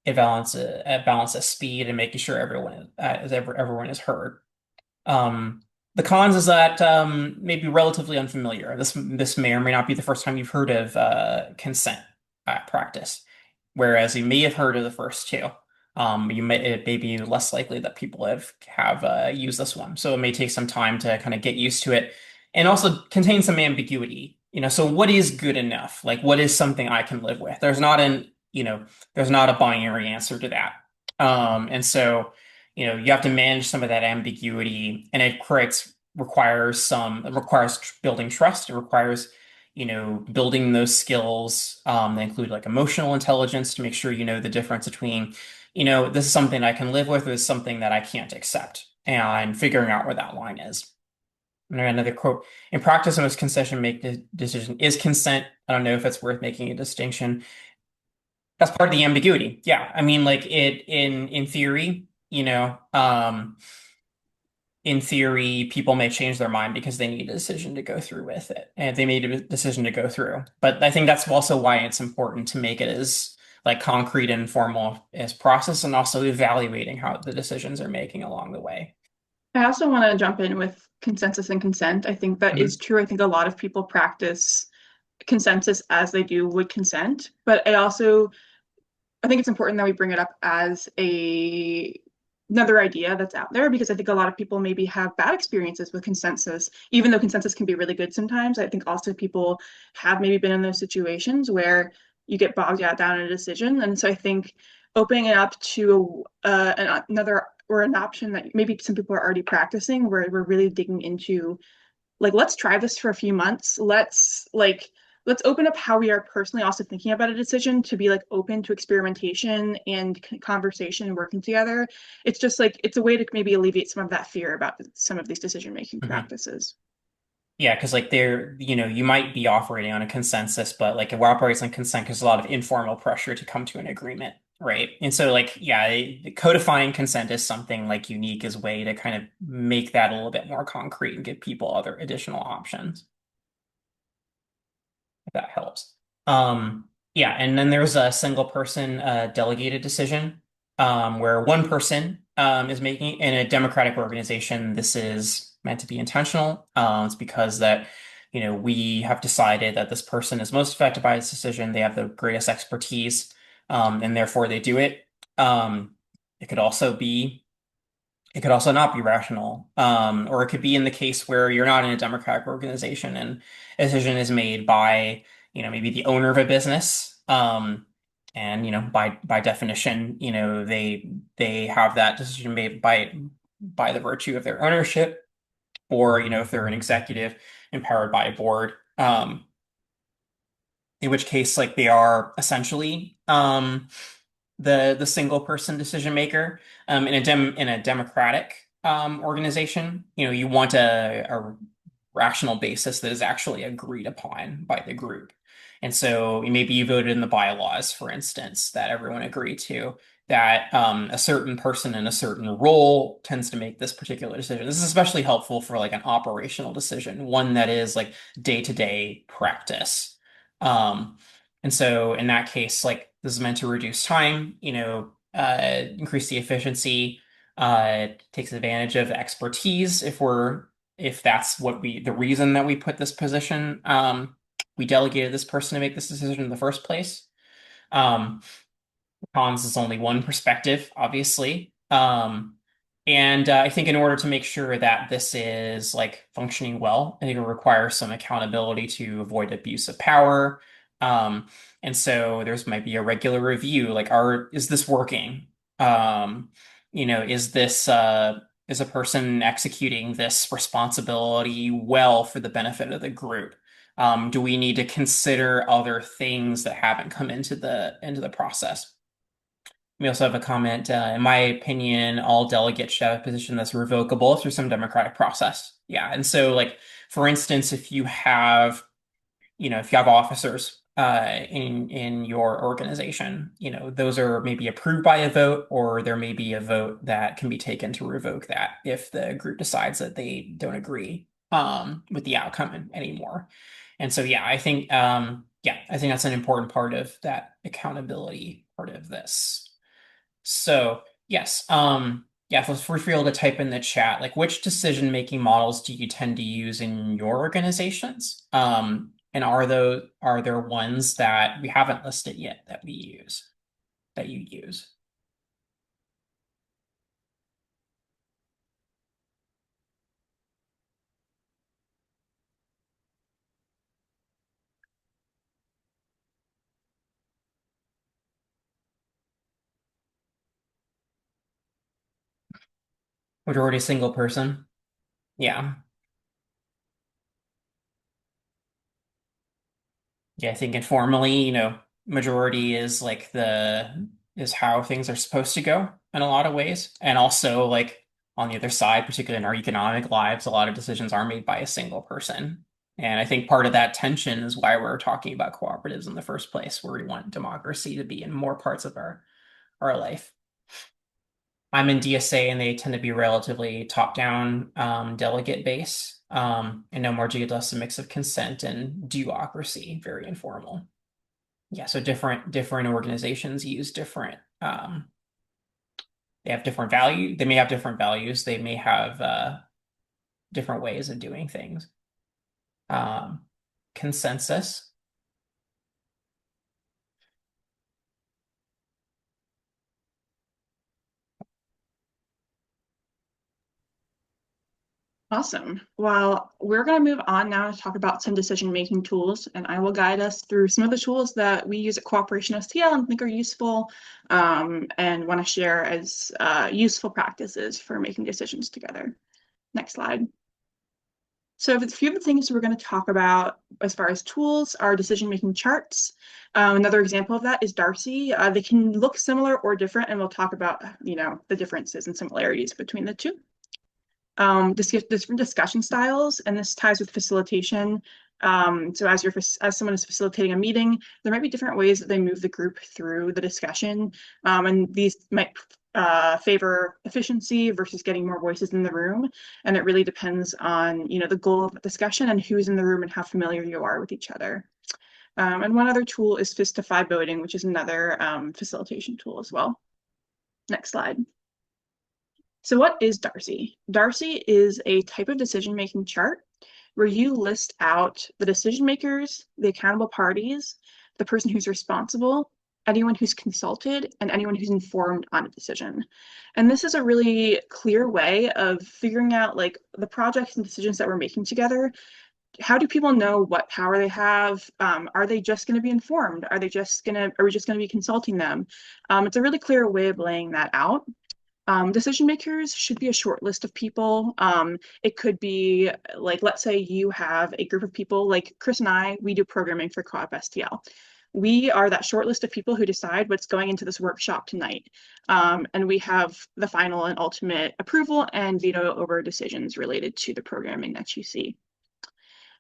it balances speed and making sure everyone is heard. Um, the cons is that, may be relatively unfamiliar. This may or may not be the first time you've heard of consent practice, whereas you may have heard of the first two. It may be less likely that people have used this one, so it may take some time to kind of get used to it, and also contain some ambiguity. So what is good enough? Like, what is something I can live with? There's not a binary answer to that. And so, you have to manage some of that ambiguity, and it requires building trust. It requires, building those skills, that include like emotional intelligence to make sure you know the difference between, this is something I can live with, or this is something that I can't accept, and figuring out where that line is. And another quote, in practice, the most concession make decision is consent. I don't know if it's worth making a distinction. That's part of the ambiguity. Yeah. I mean, like in theory, people may change their mind because they need a decision to go through with it, and they made a decision to go through. But I think that's also why it's important to make it as like concrete and formal as process, and also evaluating how the decisions are making along the way. I also want to jump in with consensus and consent. I think that is Mhm. true. I think a lot of people practice consensus as they do with consent, but I think it's important that we bring it up as a another idea that's out there because I think a lot of people maybe have bad experiences with consensus, even though consensus can be really good sometimes. I think also people have maybe been in those situations where you get bogged down in a decision. And so I think opening it up to another or an option that maybe some people are already practicing where we're really digging into like let's try this for a few months. Let's open up how we are personally also thinking about a decision to be like open to experimentation and conversation and working together. It's just like it's a way to maybe alleviate some of that fear about some of these decision making Mhm. practices. Yeah, because like they're, you might be operating on a consensus, but like it operates on consent because a lot of informal pressure to come to an agreement, right? And so like, yeah, codifying consent is something like unique as a way to kind of make that a little bit more concrete and give people other additional options, if that helps. Yeah, and then there's a single person delegated decision, where one person is making in a democratic organization. This is meant to be intentional. It's because that, we have decided that this person is most affected by this decision. They have the greatest expertise, and therefore they do it. Um, it could also be it could also not be rational. Or it could be in the case where you're not in a democratic organization and a decision is made by, maybe the owner of a business. And, by definition, they have that decision made by the virtue of their ownership, or, if they're an executive empowered by a board. In which case, like they are essentially the single person decision maker. In a democratic organization, you want a rational basis that is actually agreed upon by the group. And so maybe you voted in the bylaws, for instance, that everyone agreed to, that a certain person in a certain role tends to make this particular decision. This is especially helpful for like an operational decision, one that is like day-to-day practice. Um, and so in that case, like this is meant to reduce time, increase the efficiency, it takes advantage of expertise if that's the reason that we put this position, we delegated this person to make this decision in the first place. Um, Cons is only one perspective, obviously. And I think in order to make sure that this is like functioning well, I think it requires some accountability to avoid abuse of power. Um, and so there's might be a regular review, like, is this working? Is a person executing this responsibility well for the benefit of the group? Do we need to consider other things that haven't come into the process? We also have a comment. In my opinion, all delegates should have a position that's revocable through some democratic process. Yeah, and so like for instance, if you have officers in your organization, those are maybe approved by a vote, or there may be a vote that can be taken to revoke that if the group decides that they don't agree with the outcome anymore. And so I think that's an important part of that accountability part of this. So, yes, yeah, feel free to type in the chat, like which decision-making models do you tend to use in your organizations? And are there ones that we haven't listed yet that you use? Majority single person? Yeah. Yeah, I think informally, majority is like the is how things are supposed to go in a lot of ways. And also like on the other side, particularly in our economic lives, a lot of decisions are made by a single person. And I think part of that tension is why we're talking about cooperatives in the first place, where we want democracy to be in more parts of our life. I'm in DSA and they tend to be relatively top-down delegate base. And no more less a mix of consent and duocracy, very informal. Yeah, so different organizations use different they have different value. They may have different values. They may have different ways of doing things. Um, Consensus. Awesome. Well, we're going to move on now to talk about some decision-making tools, and I will guide us through some of the tools that we use at Cooperation STL and think are useful, and want to share as useful practices for making decisions together. Next slide. So a few of the things we're going to talk about as far as tools are decision-making charts. Another example of that is Darcy. They can look similar or different, and we'll talk about, the differences and similarities between the two. Different discussion styles, and this ties with facilitation. So as someone is facilitating a meeting, there might be different ways that they move the group through the discussion, and these might favor efficiency versus getting more voices in the room. And it really depends on, the goal of the discussion and who's in the room and how familiar you are with each other. And one other tool is fist to five voting, which is another facilitation tool as well. Next slide. So what is Darcy? Darcy is a type of decision-making chart where you list out the decision makers, the accountable parties, the person who's responsible, anyone who's consulted, and anyone who's informed on a decision. And this is a really clear way of figuring out like the projects and decisions that we're making together. How do people know what power they have? Are they just going to be informed? Are we just going to be consulting them? It's a really clear way of laying that out. Decision makers should be a short list of people. It could be like, let's say you have a group of people like Chris and I, we do programming for Co-op STL. We are that short list of people who decide what's going into this workshop tonight. And we have the final and ultimate approval and veto over decisions related to the programming that you see.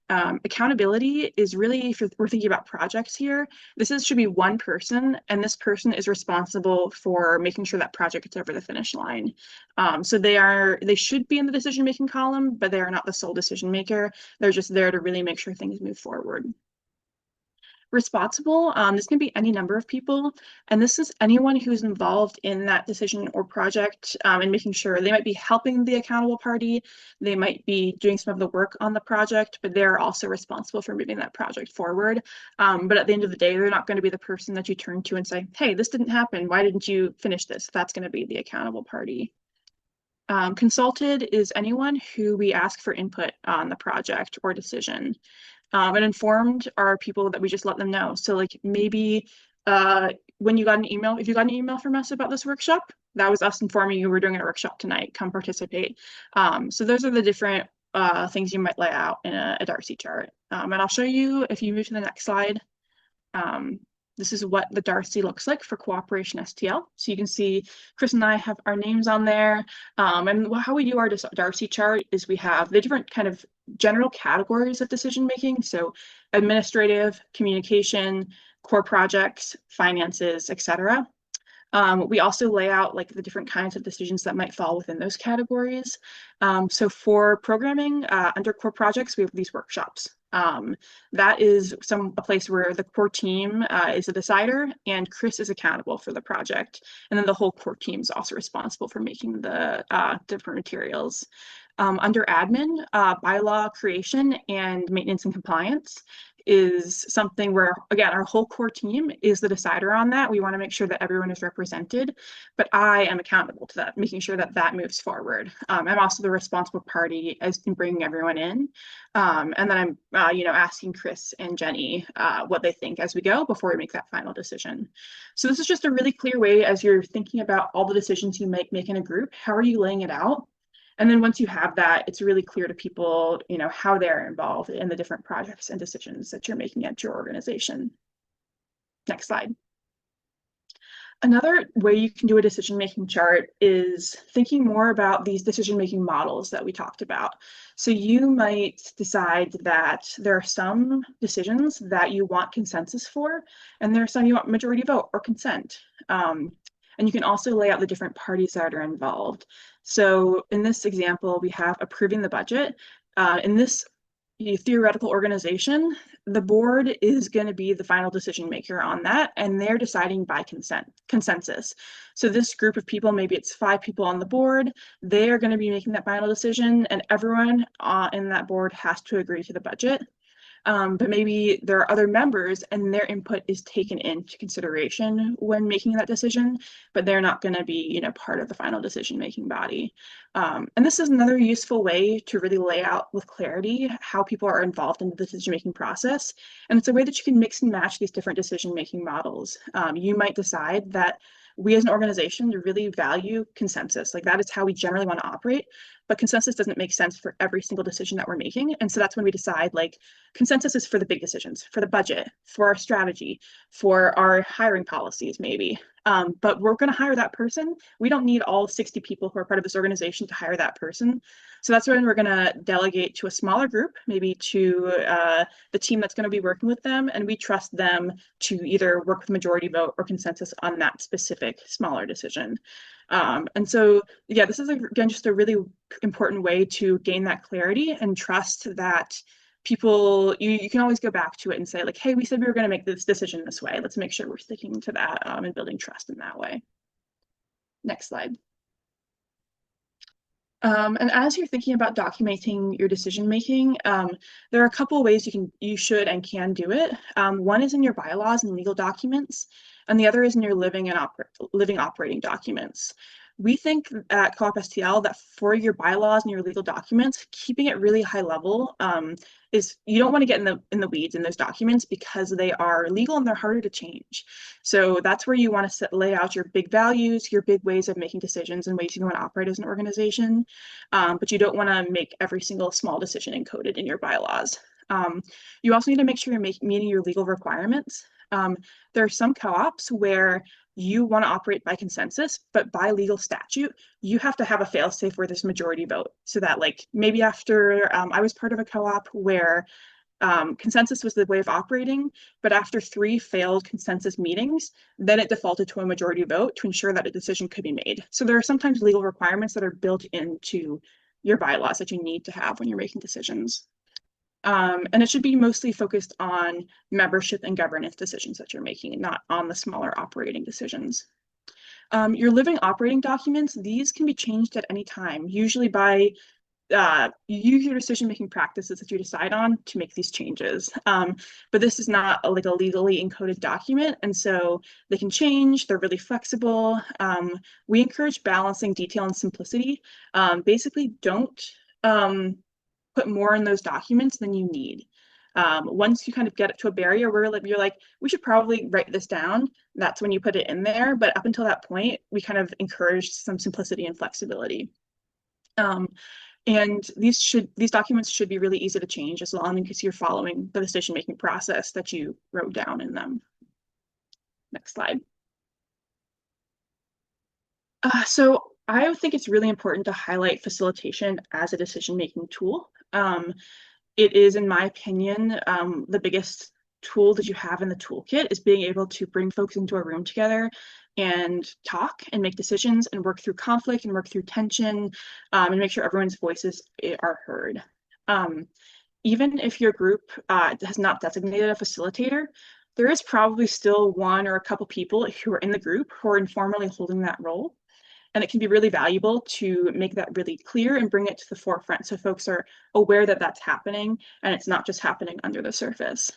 Accountability is really, if we're thinking about projects here, should be one person, and this person is responsible for making sure that project gets over the finish line. So they should be in the decision-making column, but they are not the sole decision maker. They're just there to really make sure things move forward. Responsible, this can be any number of people, and this is anyone who's involved in that decision or project, and making sure they might be helping the accountable party, they might be doing some of the work on the project, but they're also responsible for moving that project forward. But at the end of the day, they're not going to be the person that you turn to and say, hey, this didn't happen, why didn't you finish this? That's going to be the accountable party. Consulted is anyone who we ask for input on the project or decision. And informed are people that we just let them know. So like maybe when you got an email, if you got an email from us about this workshop, that was us informing you we're doing a workshop tonight, come participate. So those are the different things you might lay out in a Darcy chart. And I'll show you, if you move to the next slide, this is what the Darcy looks like for Cooperation STL. So you can see Chris and I have our names on there. And how we do our Darcy chart is we have the different kind of general categories of decision making. So administrative, communication, core projects, finances, etc. We also lay out like the different kinds of decisions that might fall within those categories. So for programming, under core projects, we have these workshops. That is a place where the core team is a decider and Chris is accountable for the project. And then the whole core team is also responsible for making the different materials. Under admin, bylaw creation and maintenance and compliance is something where, again, our whole core team is the decider on that. We want to make sure that everyone is represented, but I am accountable to that, making sure that that moves forward. I'm also the responsible party as in bringing everyone in. And then I'm, asking Chris and Jenny what they think as we go before we make that final decision. So this is just a really clear way as you're thinking about all the decisions you make in a group, how are you laying it out? And then once you have that, it's really clear to people, how they're involved in the different projects and decisions that you're making at your organization. Next slide. Another way you can do a decision-making chart is thinking more about these decision-making models that we talked about. So you might decide that there are some decisions that you want consensus for, and there are some you want majority vote or consent. And you can also lay out the different parties that are involved. So in this example, we have approving the budget. In this theoretical organization, the board is going to be the final decision maker on that, and they're deciding by consensus. So this group of people, maybe it's 5 people on the board, they are going to be making that final decision, and everyone in that board has to agree to the budget. but maybe there are other members and their input is taken into consideration when making that decision, but they're not going to be, part of the final decision-making body. And this is another useful way to really lay out with clarity how people are involved in the decision-making process. And it's a way that you can mix and match these different decision-making models. You might decide that we as an organization really value consensus. Like that is how we generally want to operate, but consensus doesn't make sense for every single decision that we're making. And so that's when we decide like consensus is for the big decisions, for the budget, for our strategy, for our hiring policies, maybe. But we're going to hire that person. We don't need all 60 people who are part of this organization to hire that person. So that's when we're going to delegate to a smaller group, maybe to the team that's going to be working with them. And we trust them to either work with majority vote or consensus on that specific smaller decision. And so, yeah, this is, again, just a really important way to gain that clarity and trust that people, you can always go back to it and say like, hey, we said we were going to make this decision this way. Let's make sure we're sticking to that and building trust in that way. Next slide. And as you're thinking about documenting your decision making, there are a couple of ways you should and can do it. One is in your bylaws and legal documents, and the other is in your living operating documents. We think at Co-op STL that for your bylaws and your legal documents, keeping it really high level is you don't want to get in the weeds in those documents because they are legal and they're harder to change. So that's where you want to lay out your big values, your big ways of making decisions and ways you want to operate as an organization. But you don't want to make every single small decision encoded in your bylaws. You also need to make sure you're meeting your legal requirements. There are some co-ops where you want to operate by consensus, but by legal statute, you have to have a fail-safe where there's majority vote. So that like maybe after I was part of a co-op where consensus was the way of operating, but after 3 failed consensus meetings, then it defaulted to a majority vote to ensure that a decision could be made. So there are sometimes legal requirements that are built into your bylaws that you need to have when you're making decisions. And it should be mostly focused on membership and governance decisions that you're making, not on the smaller operating decisions. Your living operating documents, these can be changed at any time, usually by you use your decision-making practices that you decide on to make these changes. But this is not like a legally encoded document, and so they can change. They're really flexible. We encourage balancing detail and simplicity. Basically, don't put more in those documents than you need. Once you kind of get it to a barrier where you're like, we should probably write this down, that's when you put it in there. But up until that point, we kind of encourage some simplicity and flexibility. And these documents should be really easy to change as long as you're following the decision-making process that you wrote down in them. Next slide. So I think it's really important to highlight facilitation as a decision-making tool. It is, in my opinion, the biggest tool that you have in the toolkit is being able to bring folks into a room together and talk and make decisions and work through conflict and work through tension and make sure everyone's voices are heard. Even if your group has not designated a facilitator, there is probably still one or a couple people who are in the group who are informally holding that role. And it can be really valuable to make that really clear and bring it to the forefront so folks are aware that that's happening and it's not just happening under the surface.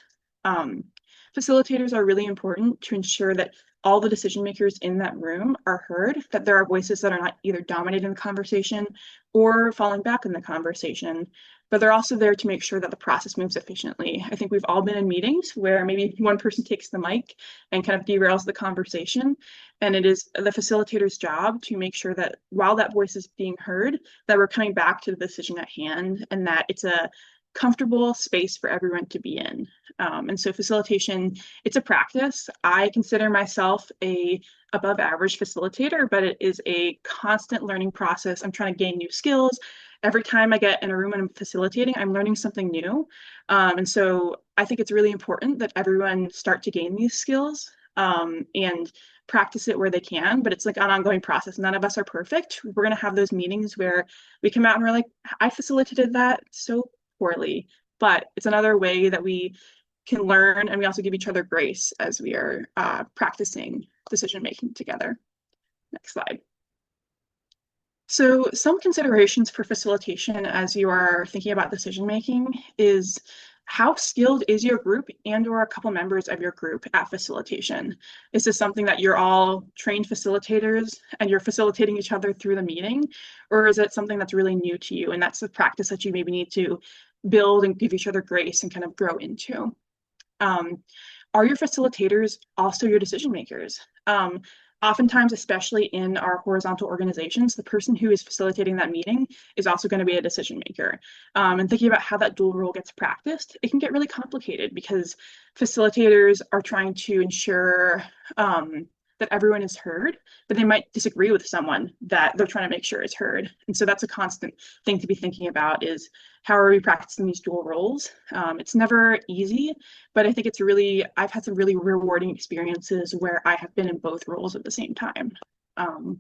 Facilitators are really important to ensure that all the decision makers in that room are heard, that there are voices that are not either dominating the conversation or falling back in the conversation, but they're also there to make sure that the process moves efficiently. I think we've all been in meetings where maybe one person takes the mic and kind of derails the conversation. And it is the facilitator's job to make sure that while that voice is being heard, that we're coming back to the decision at hand and that it's a comfortable space for everyone to be in. And so facilitation, it's a practice. I consider myself a above average facilitator, but it is a constant learning process. I'm trying to gain new skills. Every time I get in a room and I'm facilitating, I'm learning something new. And so I think it's really important that everyone start to gain these skills and practice it where they can, but it's like an ongoing process. None of us are perfect. We're going to have those meetings where we come out and we're like, I facilitated that so poorly, but it's another way that we can learn, and we also give each other grace as we are practicing decision making together. Next slide. So some considerations for facilitation as you are thinking about decision making is how skilled is your group and or a couple members of your group at facilitation? Is this something that you're all trained facilitators and you're facilitating each other through the meeting? Or is it something that's really new to you and that's a practice that you maybe need to build and give each other grace and kind of grow into? Um, are your facilitators also your decision makers? Oftentimes, especially in our horizontal organizations, the person who is facilitating that meeting is also going to be a decision maker. And thinking about how that dual role gets practiced, it can get really complicated because facilitators are trying to ensure that everyone is heard, but they might disagree with someone that they're trying to make sure is heard. And so that's a constant thing to be thinking about is how are we practicing these dual roles? It's never easy, but I think it's really, I've had some really rewarding experiences where I have been in both roles at the same time. Um,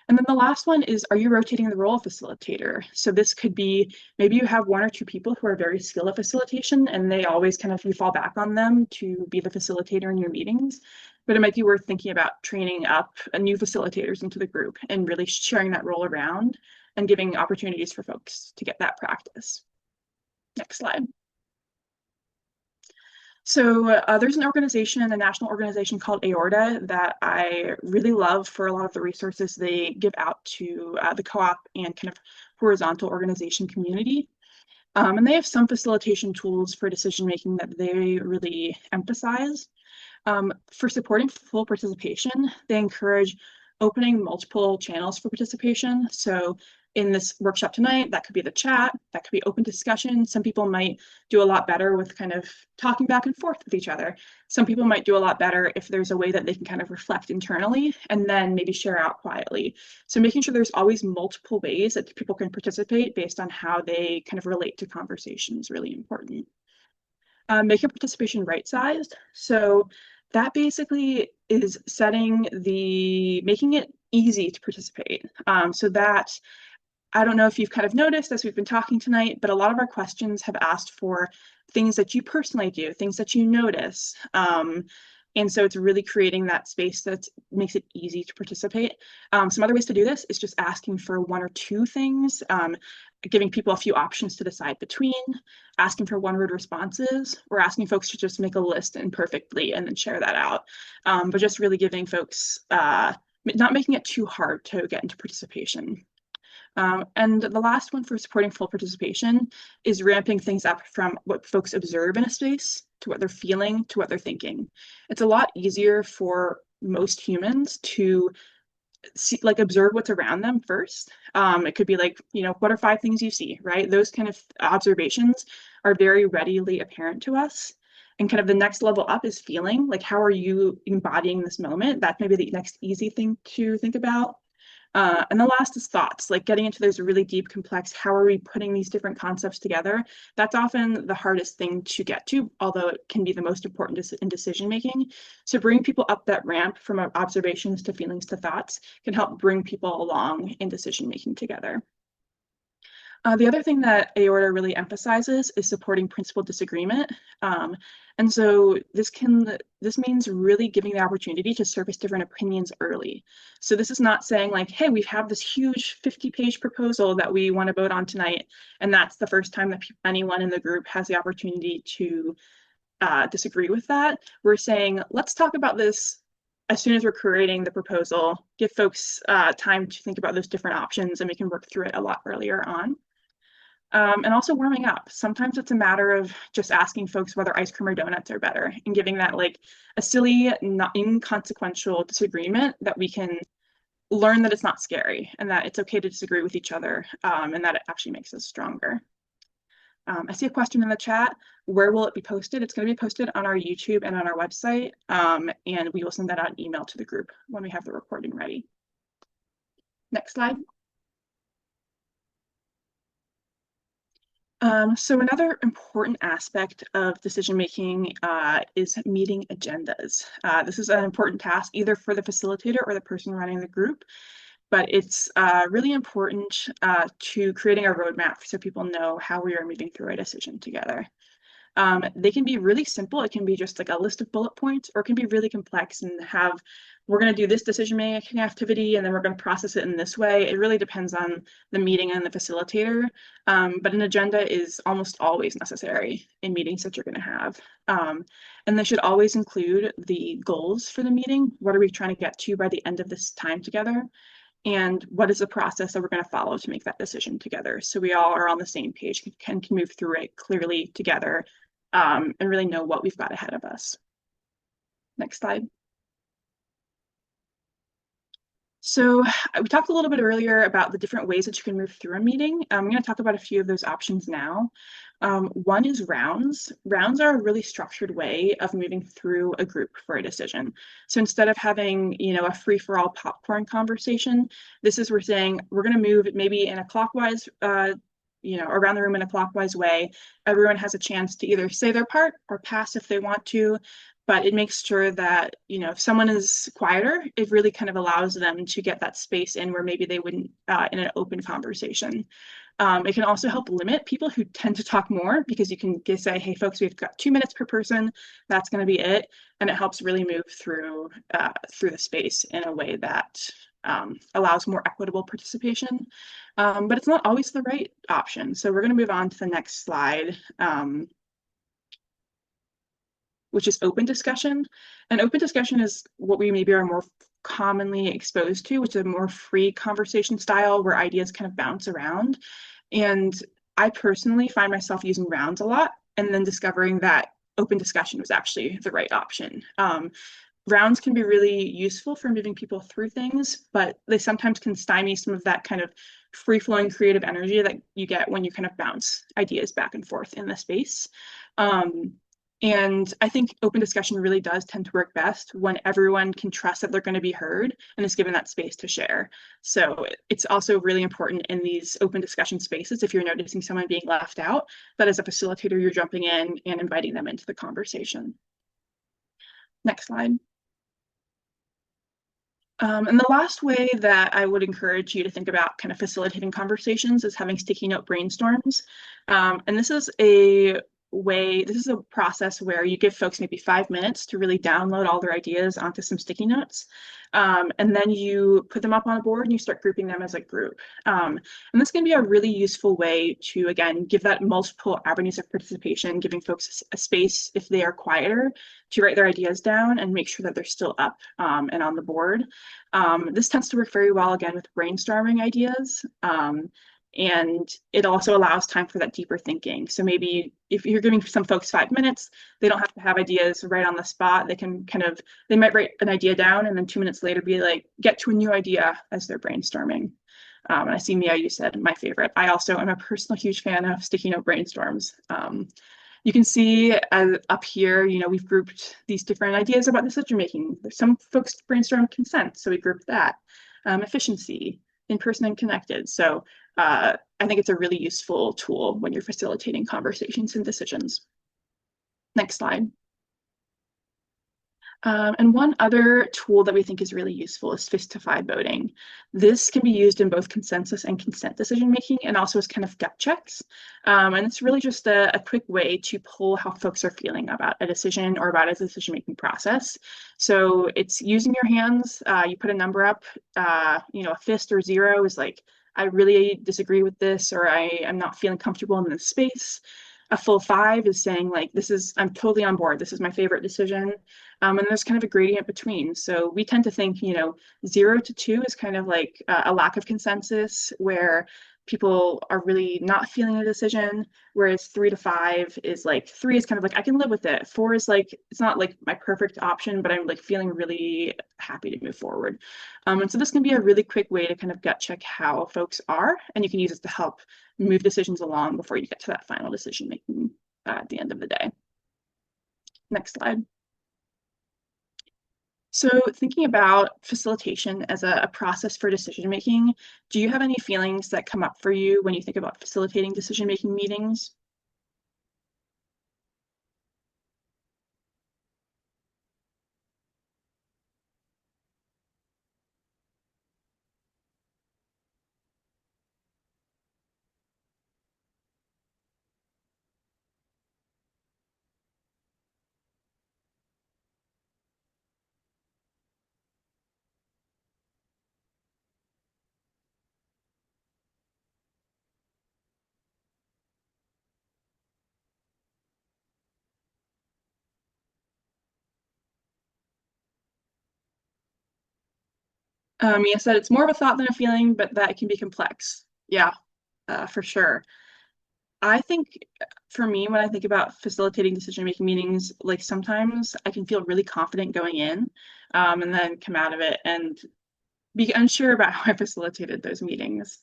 and then the last one is, are you rotating the role of facilitator? So this could be, maybe you have one or two people who are very skilled at facilitation and they always kind of, you fall back on them to be the facilitator in your meetings. But it might be worth thinking about training up new facilitators into the group and really sharing that role around and giving opportunities for folks to get that practice. Next slide. So there's an organization, a national organization called AORTA that I really love for a lot of the resources they give out to the co-op and kind of horizontal organization community. And they have some facilitation tools for decision making that they really emphasize. For supporting full participation, they encourage opening multiple channels for participation. So in this workshop tonight, that could be the chat, that could be open discussion. Some people might do a lot better with kind of talking back and forth with each other. Some people might do a lot better if there's a way that they can kind of reflect internally and then maybe share out quietly. So making sure there's always multiple ways that people can participate based on how they kind of relate to conversation is really important. Make your participation right-sized. So that basically is making it easy to participate. So that, I don't know if you've kind of noticed as we've been talking tonight, but a lot of our questions have asked for things that you personally do, things that you notice. And so it's really creating that space that makes it easy to participate. Some other ways to do this is just asking for one or two things, giving people a few options to decide between, asking for one-word responses, or asking folks to just make a list imperfectly and then share that out. But just really giving folks, not making it too hard to get into participation. And the last one for supporting full participation is ramping things up from what folks observe in a space to what they're feeling to what they're thinking. It's a lot easier for most humans to see, like, observe what's around them first. It could be like, what are 5 things you see, right? Those kind of observations are very readily apparent to us. And kind of the next level up is feeling, like, how are you embodying this moment? That may be the next easy thing to think about. And the last is thoughts, like getting into those really deep, complex, how are we putting these different concepts together? That's often the hardest thing to get to, although it can be the most important in decision making. So bringing people up that ramp from observations to feelings to thoughts can help bring people along in decision making together. The other thing that aorta really emphasizes is supporting principled disagreement. And so this means really giving the opportunity to surface different opinions early. So this is not saying like, hey, we have this huge 50-page proposal that we want to vote on tonight, and that's the first time that anyone in the group has the opportunity to disagree with that. We're saying, let's talk about this as soon as we're creating the proposal, give folks time to think about those different options, and we can work through it a lot earlier on. And also warming up. Sometimes it's a matter of just asking folks whether ice cream or donuts are better and giving that like a silly, not inconsequential disagreement that we can learn that it's not scary and that it's okay to disagree with each other, and that it actually makes us stronger. I see a question in the chat. Where will it be posted? It's going to be posted on our YouTube and on our website, and we will send that out an email to the group when we have the recording ready. Next slide. So another important aspect of decision making is meeting agendas. This is an important task either for the facilitator or the person running the group, but it's really important to creating a roadmap so people know how we are moving through a decision together. They can be really simple. It can be just like a list of bullet points, or it can be really complex and have we're going to do this decision making activity and then we're going to process it in this way. It really depends on the meeting and the facilitator. But an agenda is almost always necessary in meetings that you're going to have. And they should always include the goals for the meeting. What are we trying to get to by the end of this time together? And what is the process that we're going to follow to make that decision together? So we all are on the same page, can move through it clearly together, and really know what we've got ahead of us. Next slide. So we talked a little bit earlier about the different ways that you can move through a meeting. I'm going to talk about a few of those options now. One is rounds. Rounds are a really structured way of moving through a group for a decision. So instead of having, a free-for-all popcorn conversation, this is we're saying we're going to move maybe in a clockwise, around the room in a clockwise way. Everyone has a chance to either say their part or pass if they want to, but it makes sure that, if someone is quieter, it really kind of allows them to get that space in where maybe they wouldn't in an open conversation. It can also help limit people who tend to talk more because you can say, hey, folks, we've got 2 minutes per person. That's going to be it. And it helps really move through the space in a way that allows more equitable participation. But it's not always the right option. So we're going to move on to the next slide, which is open discussion. And open discussion is what we maybe are more commonly exposed to, which is a more free conversation style where ideas kind of bounce around. And I personally find myself using rounds a lot and then discovering that open discussion was actually the right option. Rounds can be really useful for moving people through things, but they sometimes can stymie some of that kind of free-flowing creative energy that you get when you kind of bounce ideas back and forth in the space. And I think open discussion really does tend to work best when everyone can trust that they're going to be heard and is given that space to share. So it's also really important in these open discussion spaces, if you're noticing someone being left out, that as a facilitator, you're jumping in and inviting them into the conversation. Next slide. And the last way that I would encourage you to think about kind of facilitating conversations is having sticky note brainstorms. And this is a process where you give folks maybe 5 minutes to really download all their ideas onto some sticky notes. And then you put them up on a board and you start grouping them as a group. And this can be a really useful way to, again, give that multiple avenues of participation, giving folks a space if they are quieter to write their ideas down and make sure that they're still up and on the board. This tends to work very well, again, with brainstorming ideas. And it also allows time for that deeper thinking. So maybe if you're giving some folks 5 minutes, they don't have to have ideas right on the spot. They might write an idea down and then 2 minutes later be like, get to a new idea as they're brainstorming. And I see, Mia, you said my favorite. I also am a personal huge fan of sticky note brainstorms. You can see up here, we've grouped these different ideas about decision making. Some folks brainstorm consent, so we grouped that. Efficiency, in-person and connected. So I think it's a really useful tool when you're facilitating conversations and decisions. Next slide. And one other tool that we think is really useful is fist-to-five voting. This can be used in both consensus and consent decision-making and also as kind of gut checks. And it's really just a quick way to pull how folks are feeling about a decision or about a decision-making process. So it's using your hands, you put a number up, a fist or 0 is like, I really disagree with this, or I am not feeling comfortable in this space. A full 5 is saying like, I'm totally on board. This is my favorite decision. And there's kind of a gradient between. So we tend to think, 0 to 2 is kind of like a lack of consensus where people are really not feeling a decision, whereas 3 to 5 is like, 3 is kind of like, I can live with it. 4 is like, it's not like my perfect option, but I'm like feeling really happy to move forward. And so this can be a really quick way to kind of gut check how folks are, and you can use it to help move decisions along before you get to that final decision making at the end of the day. Next slide. So thinking about facilitation as a process for decision making, do you have any feelings that come up for you when you think about facilitating decision making meetings? Mia said it's more of a thought than a feeling, but that it can be complex. Yeah, for sure. I think for me, when I think about facilitating decision-making meetings, like sometimes I can feel really confident going in, and then come out of it and be unsure about how I facilitated those meetings.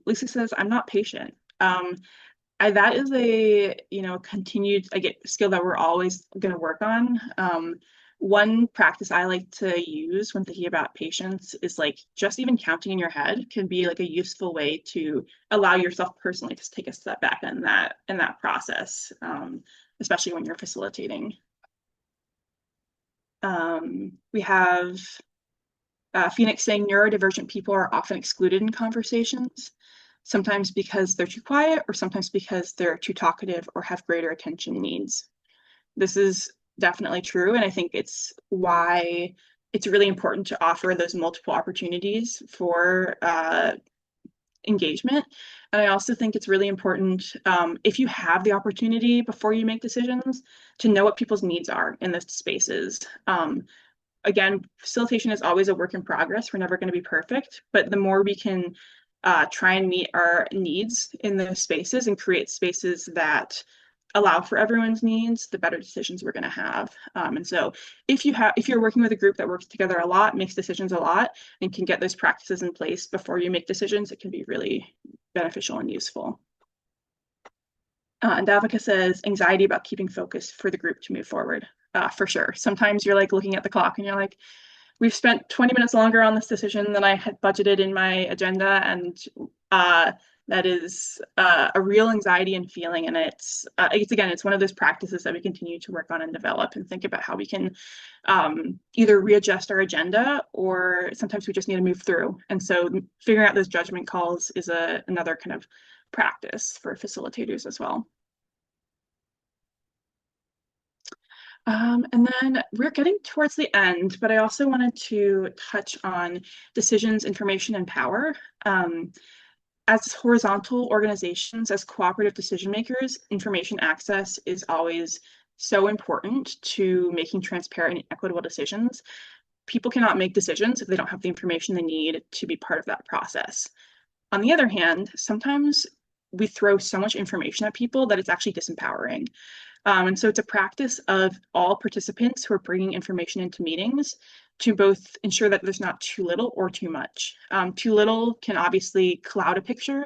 Lisa says, I'm not patient. That is a, continued, I get skill that we're always going to work on. One practice I like to use when thinking about patience is like just even counting in your head can be like a useful way to allow yourself personally to take a step back in that process, especially when you're facilitating. We have Phoenix saying neurodivergent people are often excluded in conversations, sometimes because they're too quiet or sometimes because they're too talkative or have greater attention needs. This is definitely true, and I think it's why it's really important to offer those multiple opportunities for engagement. And I also think it's really important, if you have the opportunity before you make decisions, to know what people's needs are in those spaces. Again, facilitation is always a work in progress. We're never going to be perfect, but the more we can try and meet our needs in those spaces and create spaces that allow for everyone's needs, the better decisions we're going to have. And so if you're working with a group that works together a lot, makes decisions a lot, and can get those practices in place before you make decisions, it can be really beneficial and useful. And Davika says anxiety about keeping focus for the group to move forward. For sure. Sometimes you're like looking at the clock and you're like, we've spent 20 minutes longer on this decision than I had budgeted in my agenda. And that is a real anxiety and feeling. And it's one of those practices that we continue to work on and develop and think about how we can either readjust our agenda or sometimes we just need to move through. And so figuring out those judgment calls is another kind of practice for facilitators as well. And then we're getting towards the end, but I also wanted to touch on decisions, information, and power. As horizontal organizations, as cooperative decision makers, information access is always so important to making transparent and equitable decisions. People cannot make decisions if they don't have the information they need to be part of that process. On the other hand, sometimes we throw so much information at people that it's actually disempowering. And so it's a practice of all participants who are bringing information into meetings to both ensure that there's not too little or too much. Too little can obviously cloud a picture.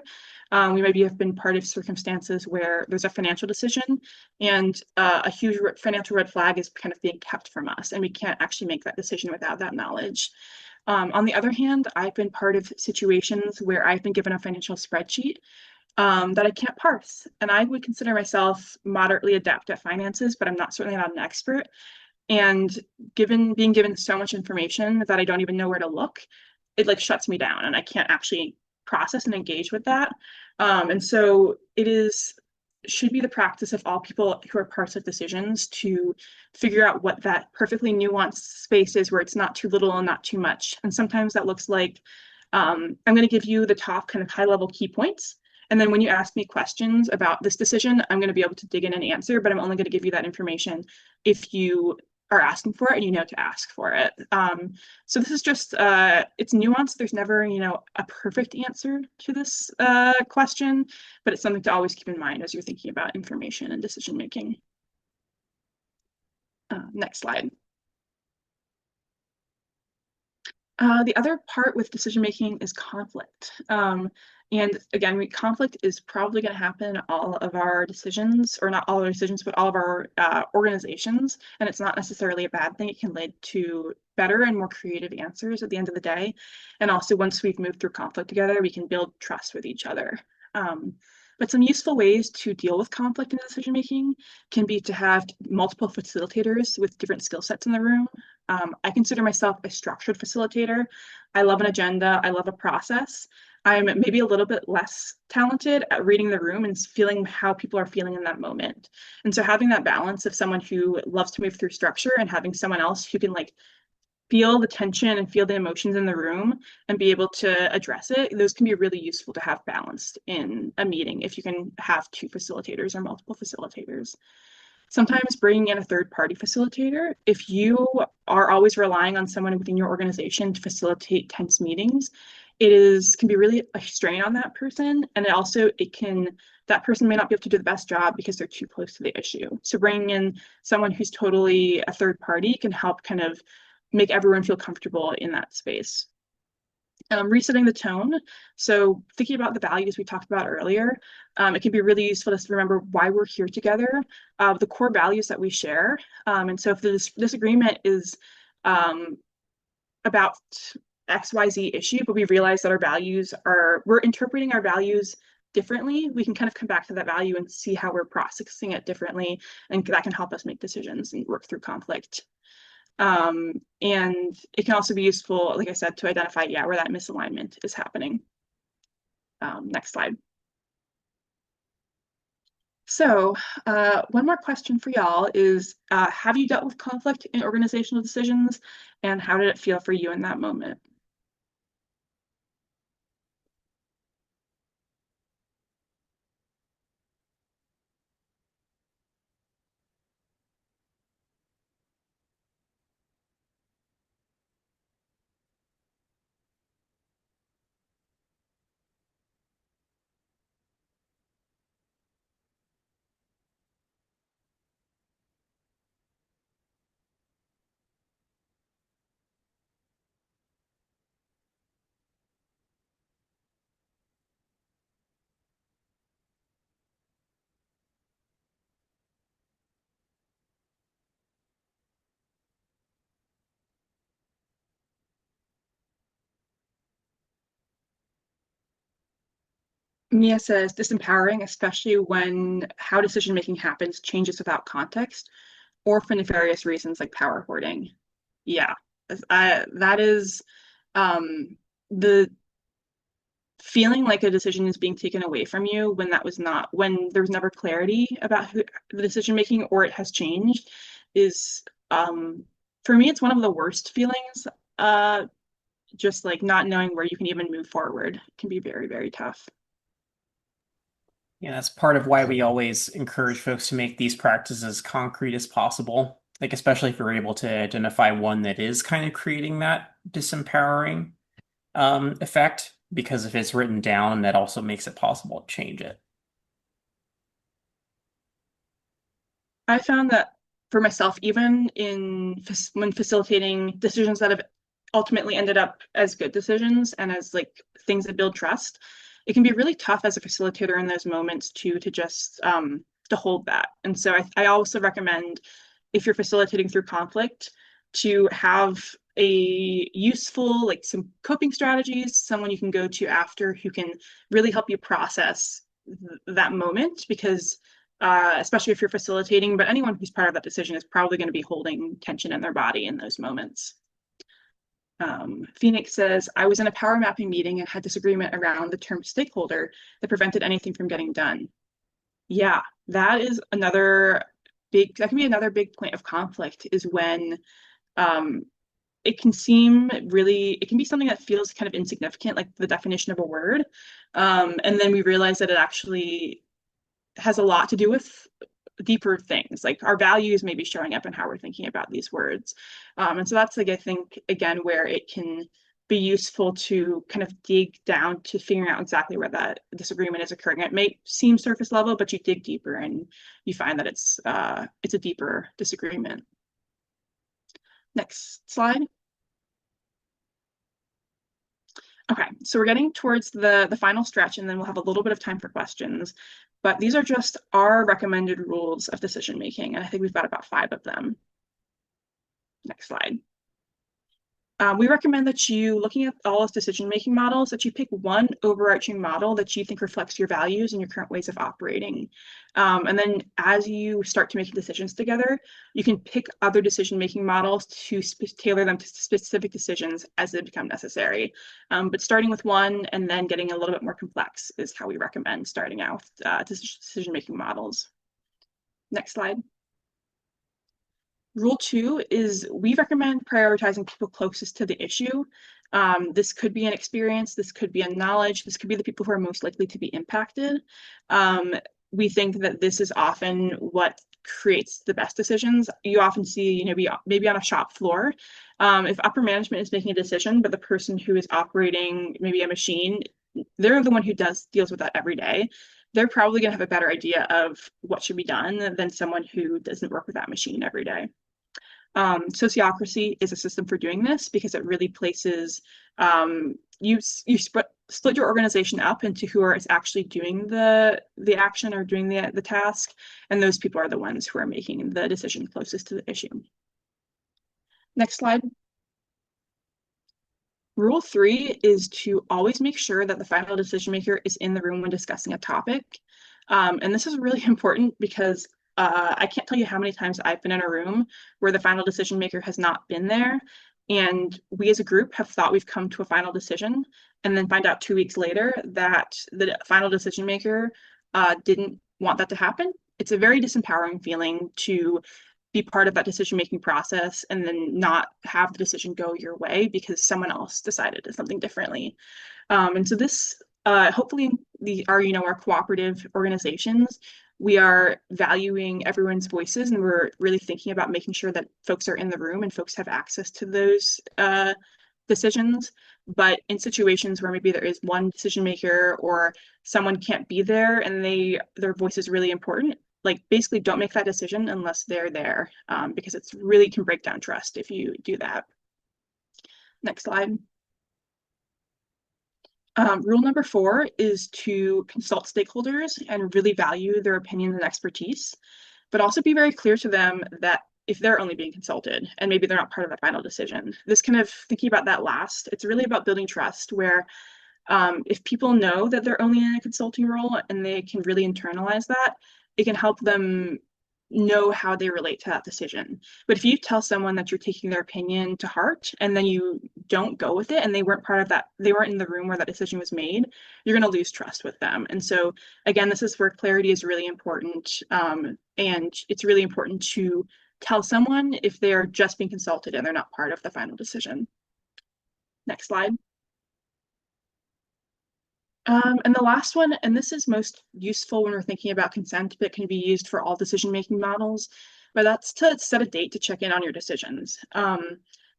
We maybe have been part of circumstances where there's a financial decision and a huge financial red flag is kind of being kept from us, and we can't actually make that decision without that knowledge. On the other hand, I've been part of situations where I've been given a financial spreadsheet that I can't parse. And I would consider myself moderately adept at finances, but I'm certainly not an expert. And being given so much information that I don't even know where to look, it like shuts me down and I can't actually process and engage with that. And so should be the practice of all people who are parts of decisions to figure out what that perfectly nuanced space is where it's not too little and not too much. And sometimes that looks like I'm going to give you the top kind of high level key points. And then when you ask me questions about this decision, I'm going to be able to dig in and answer, but I'm only going to give you that information if you are asking for it and you know to ask for it. So this is just, it's nuanced. There's never, a perfect answer to this question, but it's something to always keep in mind as you're thinking about information and decision making. Next slide. The other part with decision making is conflict. And again, conflict is probably going to happen in all of our decisions, or not all of our decisions, but all of our organizations. And it's not necessarily a bad thing. It can lead to better and more creative answers at the end of the day. And also, once we've moved through conflict together, we can build trust with each other. But some useful ways to deal with conflict in decision making can be to have multiple facilitators with different skill sets in the room. I consider myself a structured facilitator. I love an agenda. I love a process. I'm maybe a little bit less talented at reading the room and feeling how people are feeling in that moment. And so having that balance of someone who loves to move through structure and having someone else who can like feel the tension and feel the emotions in the room and be able to address it, those can be really useful to have balanced in a meeting if you can have two facilitators or multiple facilitators. Sometimes bringing in a third-party facilitator, if you are always relying on someone within your organization to facilitate tense meetings, can be really a strain on that person. And that person may not be able to do the best job because they're too close to the issue. So bringing in someone who's totally a third party can help kind of make everyone feel comfortable in that space. Resetting the tone. So thinking about the values we talked about earlier, it can be really useful to remember why we're here together, the core values that we share. And so if the disagreement is about XYZ issue, but we realize that we're interpreting our values differently, we can kind of come back to that value and see how we're processing it differently. And that can help us make decisions and work through conflict. And it can also be useful, like I said, to identify, where that misalignment is happening. Next slide. So one more question for y'all is, have you dealt with conflict in organizational decisions, and how did it feel for you in that moment? Mia says disempowering, especially when how decision making happens changes without context or for nefarious reasons like power hoarding. Yeah, that is the feeling like a decision is being taken away from you when there's never clarity about the decision making or it has changed is for me it's one of the worst feelings. Just like not knowing where you can even move forward can be very, very tough. Yeah, that's part of why we always encourage folks to make these practices as concrete as possible. Like, especially if you're able to identify one that is kind of creating that disempowering effect, because if it's written down, that also makes it possible to change it. I found that for myself, even when facilitating decisions that have ultimately ended up as good decisions and as like things that build trust, it can be really tough as a facilitator in those moments to just to hold that. And so I also recommend if you're facilitating through conflict to have a useful like some coping strategies, someone you can go to after who can really help you process that moment because especially if you're facilitating, but anyone who's part of that decision is probably going to be holding tension in their body in those moments. Phoenix says, I was in a power mapping meeting and had disagreement around the term stakeholder that prevented anything from getting done. Yeah, that can be another big point of conflict is when um, it can be something that feels kind of insignificant, like the definition of a word. And then we realize that it actually has a lot to do with deeper things like our values may be showing up in how we're thinking about these words and so that's like I think again where it can be useful to kind of dig down to figuring out exactly where that disagreement is occurring. It may seem surface level but you dig deeper and you find that it's a deeper disagreement. Next slide. Okay, so we're getting towards the final stretch and then we'll have a little bit of time for questions. But these are just our recommended rules of decision making, and I think we've got about 5 of them. Next slide. We recommend that you, looking at all those decision-making models, that you pick one overarching model that you think reflects your values and your current ways of operating. And then as you start to make decisions together, you can pick other decision-making models to tailor them to specific decisions as they become necessary. But starting with one and then getting a little bit more complex is how we recommend starting out decision-making models. Next slide. Rule 2 is we recommend prioritizing people closest to the issue. This could be an experience, this could be a knowledge, this could be the people who are most likely to be impacted. We think that this is often what creates the best decisions. You often see, maybe on a shop floor, if upper management is making a decision, but the person who is operating maybe a machine, they're the one who deals with that every day. They're probably going to have a better idea of what should be done than someone who doesn't work with that machine every day. Sociocracy is a system for doing this because it really places you split your organization up into who is actually doing the action or doing the task, and those people are the ones who are making the decision closest to the issue. Next slide. Rule 3 is to always make sure that the final decision maker is in the room when discussing a topic. And this is really important because I can't tell you how many times I've been in a room where the final decision maker has not been there. And we as a group have thought we've come to a final decision and then find out 2 weeks later that the final decision maker didn't want that to happen. It's a very disempowering feeling to be part of that decision-making process and then not have the decision go your way because someone else decided something differently. And so this, hopefully, our cooperative organizations, we are valuing everyone's voices and we're really thinking about making sure that folks are in the room and folks have access to those decisions. But in situations where maybe there is one decision maker or someone can't be there and their voice is really important, like basically don't make that decision unless they're there, because it's really can break down trust if you do that. Next slide. Rule number 4 is to consult stakeholders and really value their opinions and expertise, but also be very clear to them that if they're only being consulted and maybe they're not part of the final decision. This kind of thinking about that last, it's really about building trust where if people know that they're only in a consulting role and they can really internalize that, it can help them know how they relate to that decision. But if you tell someone that you're taking their opinion to heart and then you don't go with it and they weren't part of that, they weren't in the room where that decision was made, you're going to lose trust with them. And so again, this is where clarity is really important. And it's really important to tell someone if they're just being consulted and they're not part of the final decision. Next slide. And the last one, and this is most useful when we're thinking about consent, but can be used for all decision-making models, but that's to set a date to check in on your decisions.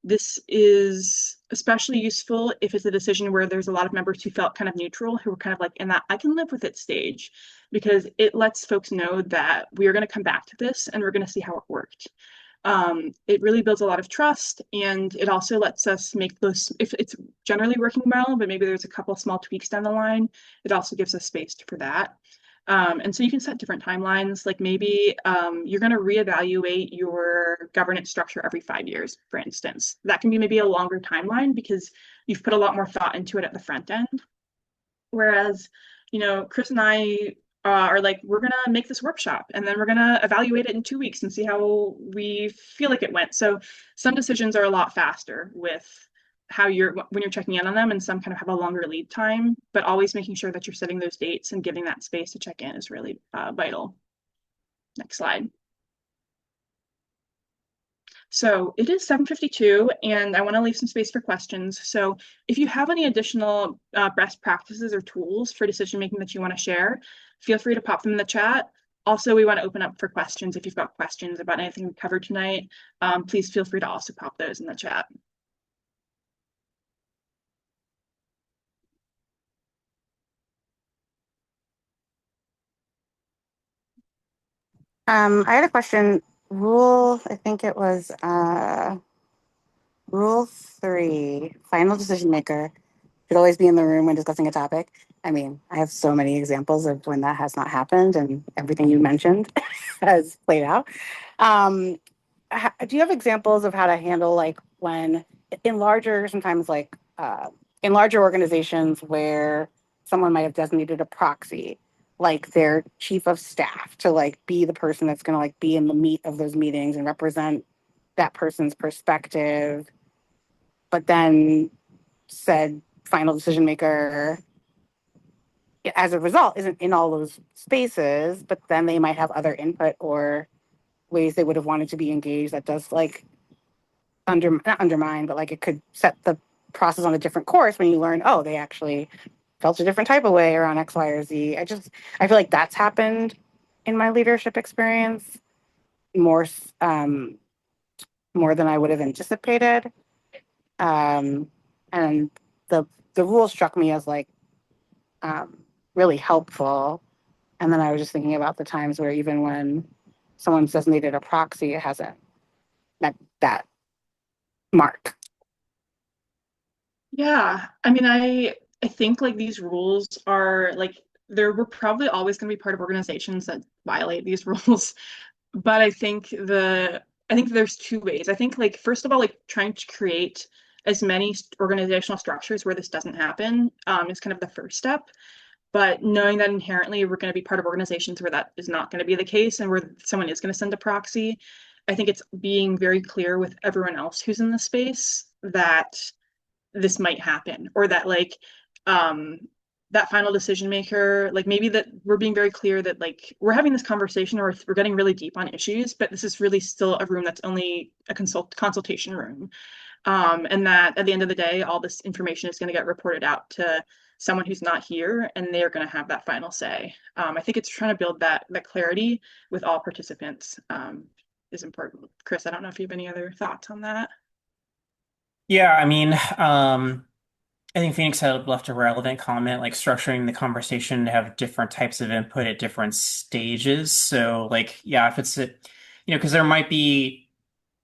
This is especially useful if it's a decision where there's a lot of members who felt kind of neutral, who were kind of like in that I can live with it stage, because it lets folks know that we are going to come back to this and we're going to see how it worked. It really builds a lot of trust, and it also lets us make those, if it's generally working well, but maybe there's a couple small tweaks down the line, it also gives us space for that. And so you can set different timelines, like maybe you're going to reevaluate your governance structure every 5 years, for instance. That can be maybe a longer timeline because you've put a lot more thought into it at the front end. Whereas, Chris and I are like, we're going to make this workshop and then we're going to evaluate it in 2 weeks and see how we feel like it went. So some decisions are a lot faster with when you're checking in on them, and some kind of have a longer lead time, but always making sure that you're setting those dates and giving that space to check in is really vital. Next slide. So it is 7:52 and I want to leave some space for questions. So if you have any additional best practices or tools for decision making that you want to share, feel free to pop them in the chat. Also, we want to open up for questions. If you've got questions about anything we covered tonight, please feel free to also pop those in the chat. I had a question. I think it was Rule 3, final decision maker should always be in the room when discussing a topic. I mean, I have so many examples of when that has not happened, and everything you mentioned has played out. Do you have examples of how to handle like when sometimes like in larger organizations where someone might have designated a proxy, like their chief of staff, to like be the person that's going to like be in the meat of those meetings and represent that person's perspective, but then said final decision maker as a result isn't in all those spaces, but then they might have other input or ways they would have wanted to be engaged that does like not undermine, but like it could set the process on a different course when you learn, oh, they actually felt a different type of way around X, Y, or Z. I feel like that's happened in my leadership experience. more more than I would have anticipated. And the rule struck me as like um, really helpful. And then I was just thinking about the times where even when someone's designated a proxy, it hasn't met that mark. Yeah, I mean, I think like these rules are like we're probably always going to be part of organizations that violate these rules. But I think there's two ways. I think like first of all, like trying to create as many organizational structures where this doesn't happen is kind of the first step. But knowing that inherently we're going to be part of organizations where that is not going to be the case and where someone is going to send a proxy, I think it's being very clear with everyone else who's in the space that this might happen, or that like um that final decision maker, like maybe that we're being very clear that like we're having this conversation or we're getting really deep on issues, but this is really still a room that's only a consultation room. And that at the end of the day, all this information is going to get reported out to someone who's not here, and they're going to have that final say. I think it's trying to build that clarity with all participants is important. Chris, I don't know if you have any other thoughts on that. Yeah, I mean, I think Phoenix had left a relevant comment, like structuring the conversation to have different types of input at different stages. So, like, yeah, if it's because there might be,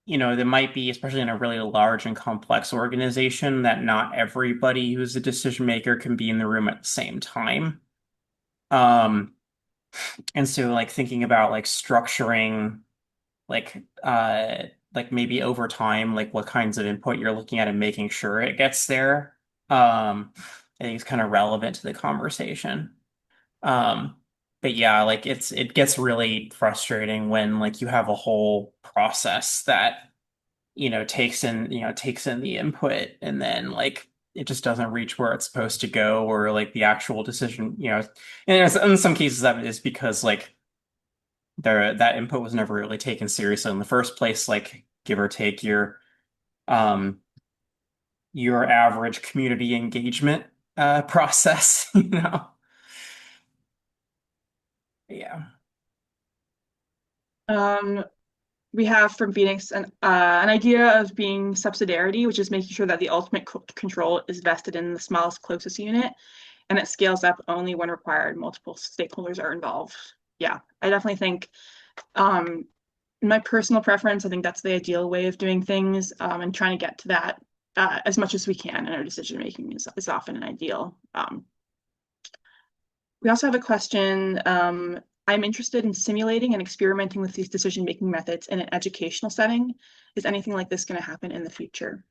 especially in a really large and complex organization, that not everybody who's a decision maker can be in the room at the same time. Um, and so, like, thinking about like structuring, like, like maybe over time, like what kinds of input you're looking at and making sure it gets there. I think it's kind of relevant to the conversation. Um, but yeah, like it gets really frustrating when like you have a whole process that, takes in the input and then like it just doesn't reach where it's supposed to go or like the actual decision, and in some cases that is because like that input was never really taken seriously in the first place, like give or take um your average community engagement process, you know. Yeah. Um, we have from Phoenix an idea of being subsidiarity, which is making sure that the ultimate control is vested in the smallest, closest unit, and it scales up only when required. Multiple stakeholders are involved. Yeah, I definitely think, um, in my personal preference, I think that's the ideal way of doing things, and trying to get to that as much as we can in our decision making is often an ideal. We also have a question. I'm interested in simulating and experimenting with these decision-making methods in an educational setting. Is anything like this going to happen in the future?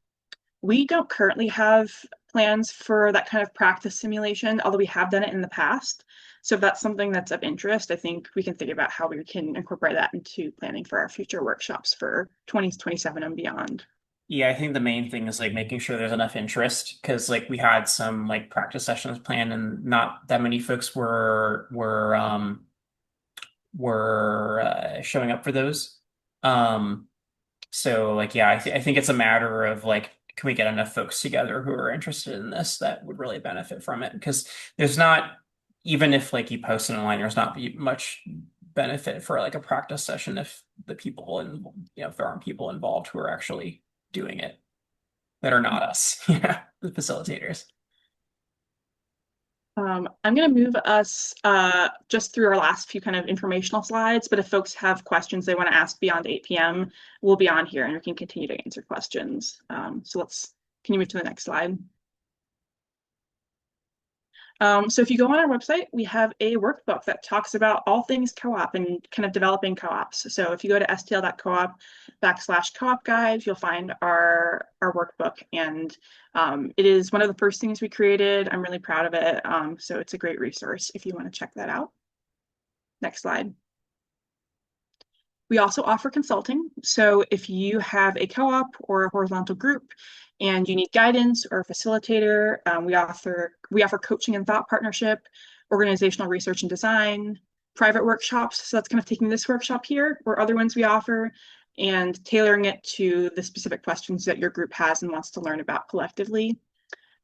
We don't currently have plans for that kind of practice simulation, although we have done it in the past. So if that's something that's of interest, I think we can think about how we can incorporate that into planning for our future workshops for 2027 and beyond. Yeah, I think the main thing is like making sure there's enough interest because like we had some like practice sessions planned and not that many folks were showing up for those. Um so like yeah, I think it's a matter of like can we get enough folks together who are interested in this that would really benefit from it because there's not even if like you post it online there's not be much benefit for like a practice session if the people and if there aren't people involved who are actually doing it that are not us. Yeah, the facilitators. I'm going to move us just through our last few kind of informational slides, but if folks have questions they want to ask beyond 8 p.m., we'll be on here and we can continue to answer questions. Can you move to the next slide? So if you go on our website, we have a workbook that talks about all things co-op and kind of developing co-ops. So if you go to stl.coop/co-op guide, you'll find our workbook. And it is one of the first things we created. I'm really proud of it. So it's a great resource if you want to check that out. Next slide. We also offer consulting. So if you have a co-op or a horizontal group and you need guidance or a facilitator, we offer coaching and thought partnership, organizational research and design, private workshops. So that's kind of taking this workshop here or other ones we offer and tailoring it to the specific questions that your group has and wants to learn about collectively.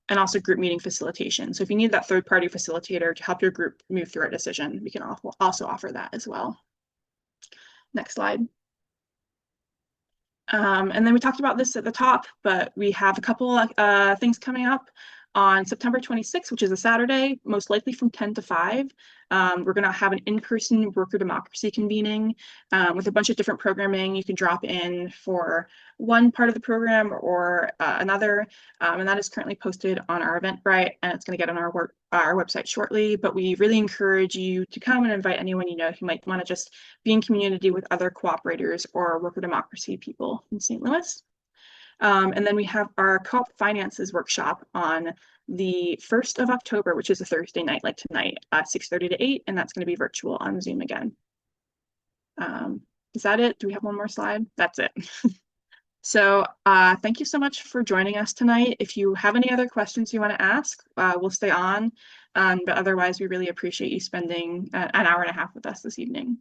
And also group meeting facilitation. So if you need that third-party facilitator to help your group move through a decision, we can also offer that as well. Next slide. And then we talked about this at the top, but we have a couple things coming up on September 26th, which is a Saturday, most likely from 10 to 5. We're going to have an in-person worker democracy convening with a bunch of different programming. You can drop in for one part of the program or another, and that is currently posted on our Eventbrite, and it's going to get on our website shortly. But we really encourage you to come and invite anyone you know who might want to just be in community with other cooperators or worker democracy people in St. Louis. And then we have our co-op finances workshop on the 1st of October, which is a Thursday night like tonight, 6:30 to 8, and that's going to be virtual on Zoom again. Is that it? Do we have one more slide? That's it. So thank you so much for joining us tonight. If you have any other questions you want to ask, we'll stay on. But otherwise, we really appreciate you spending an hour and a half with us this evening.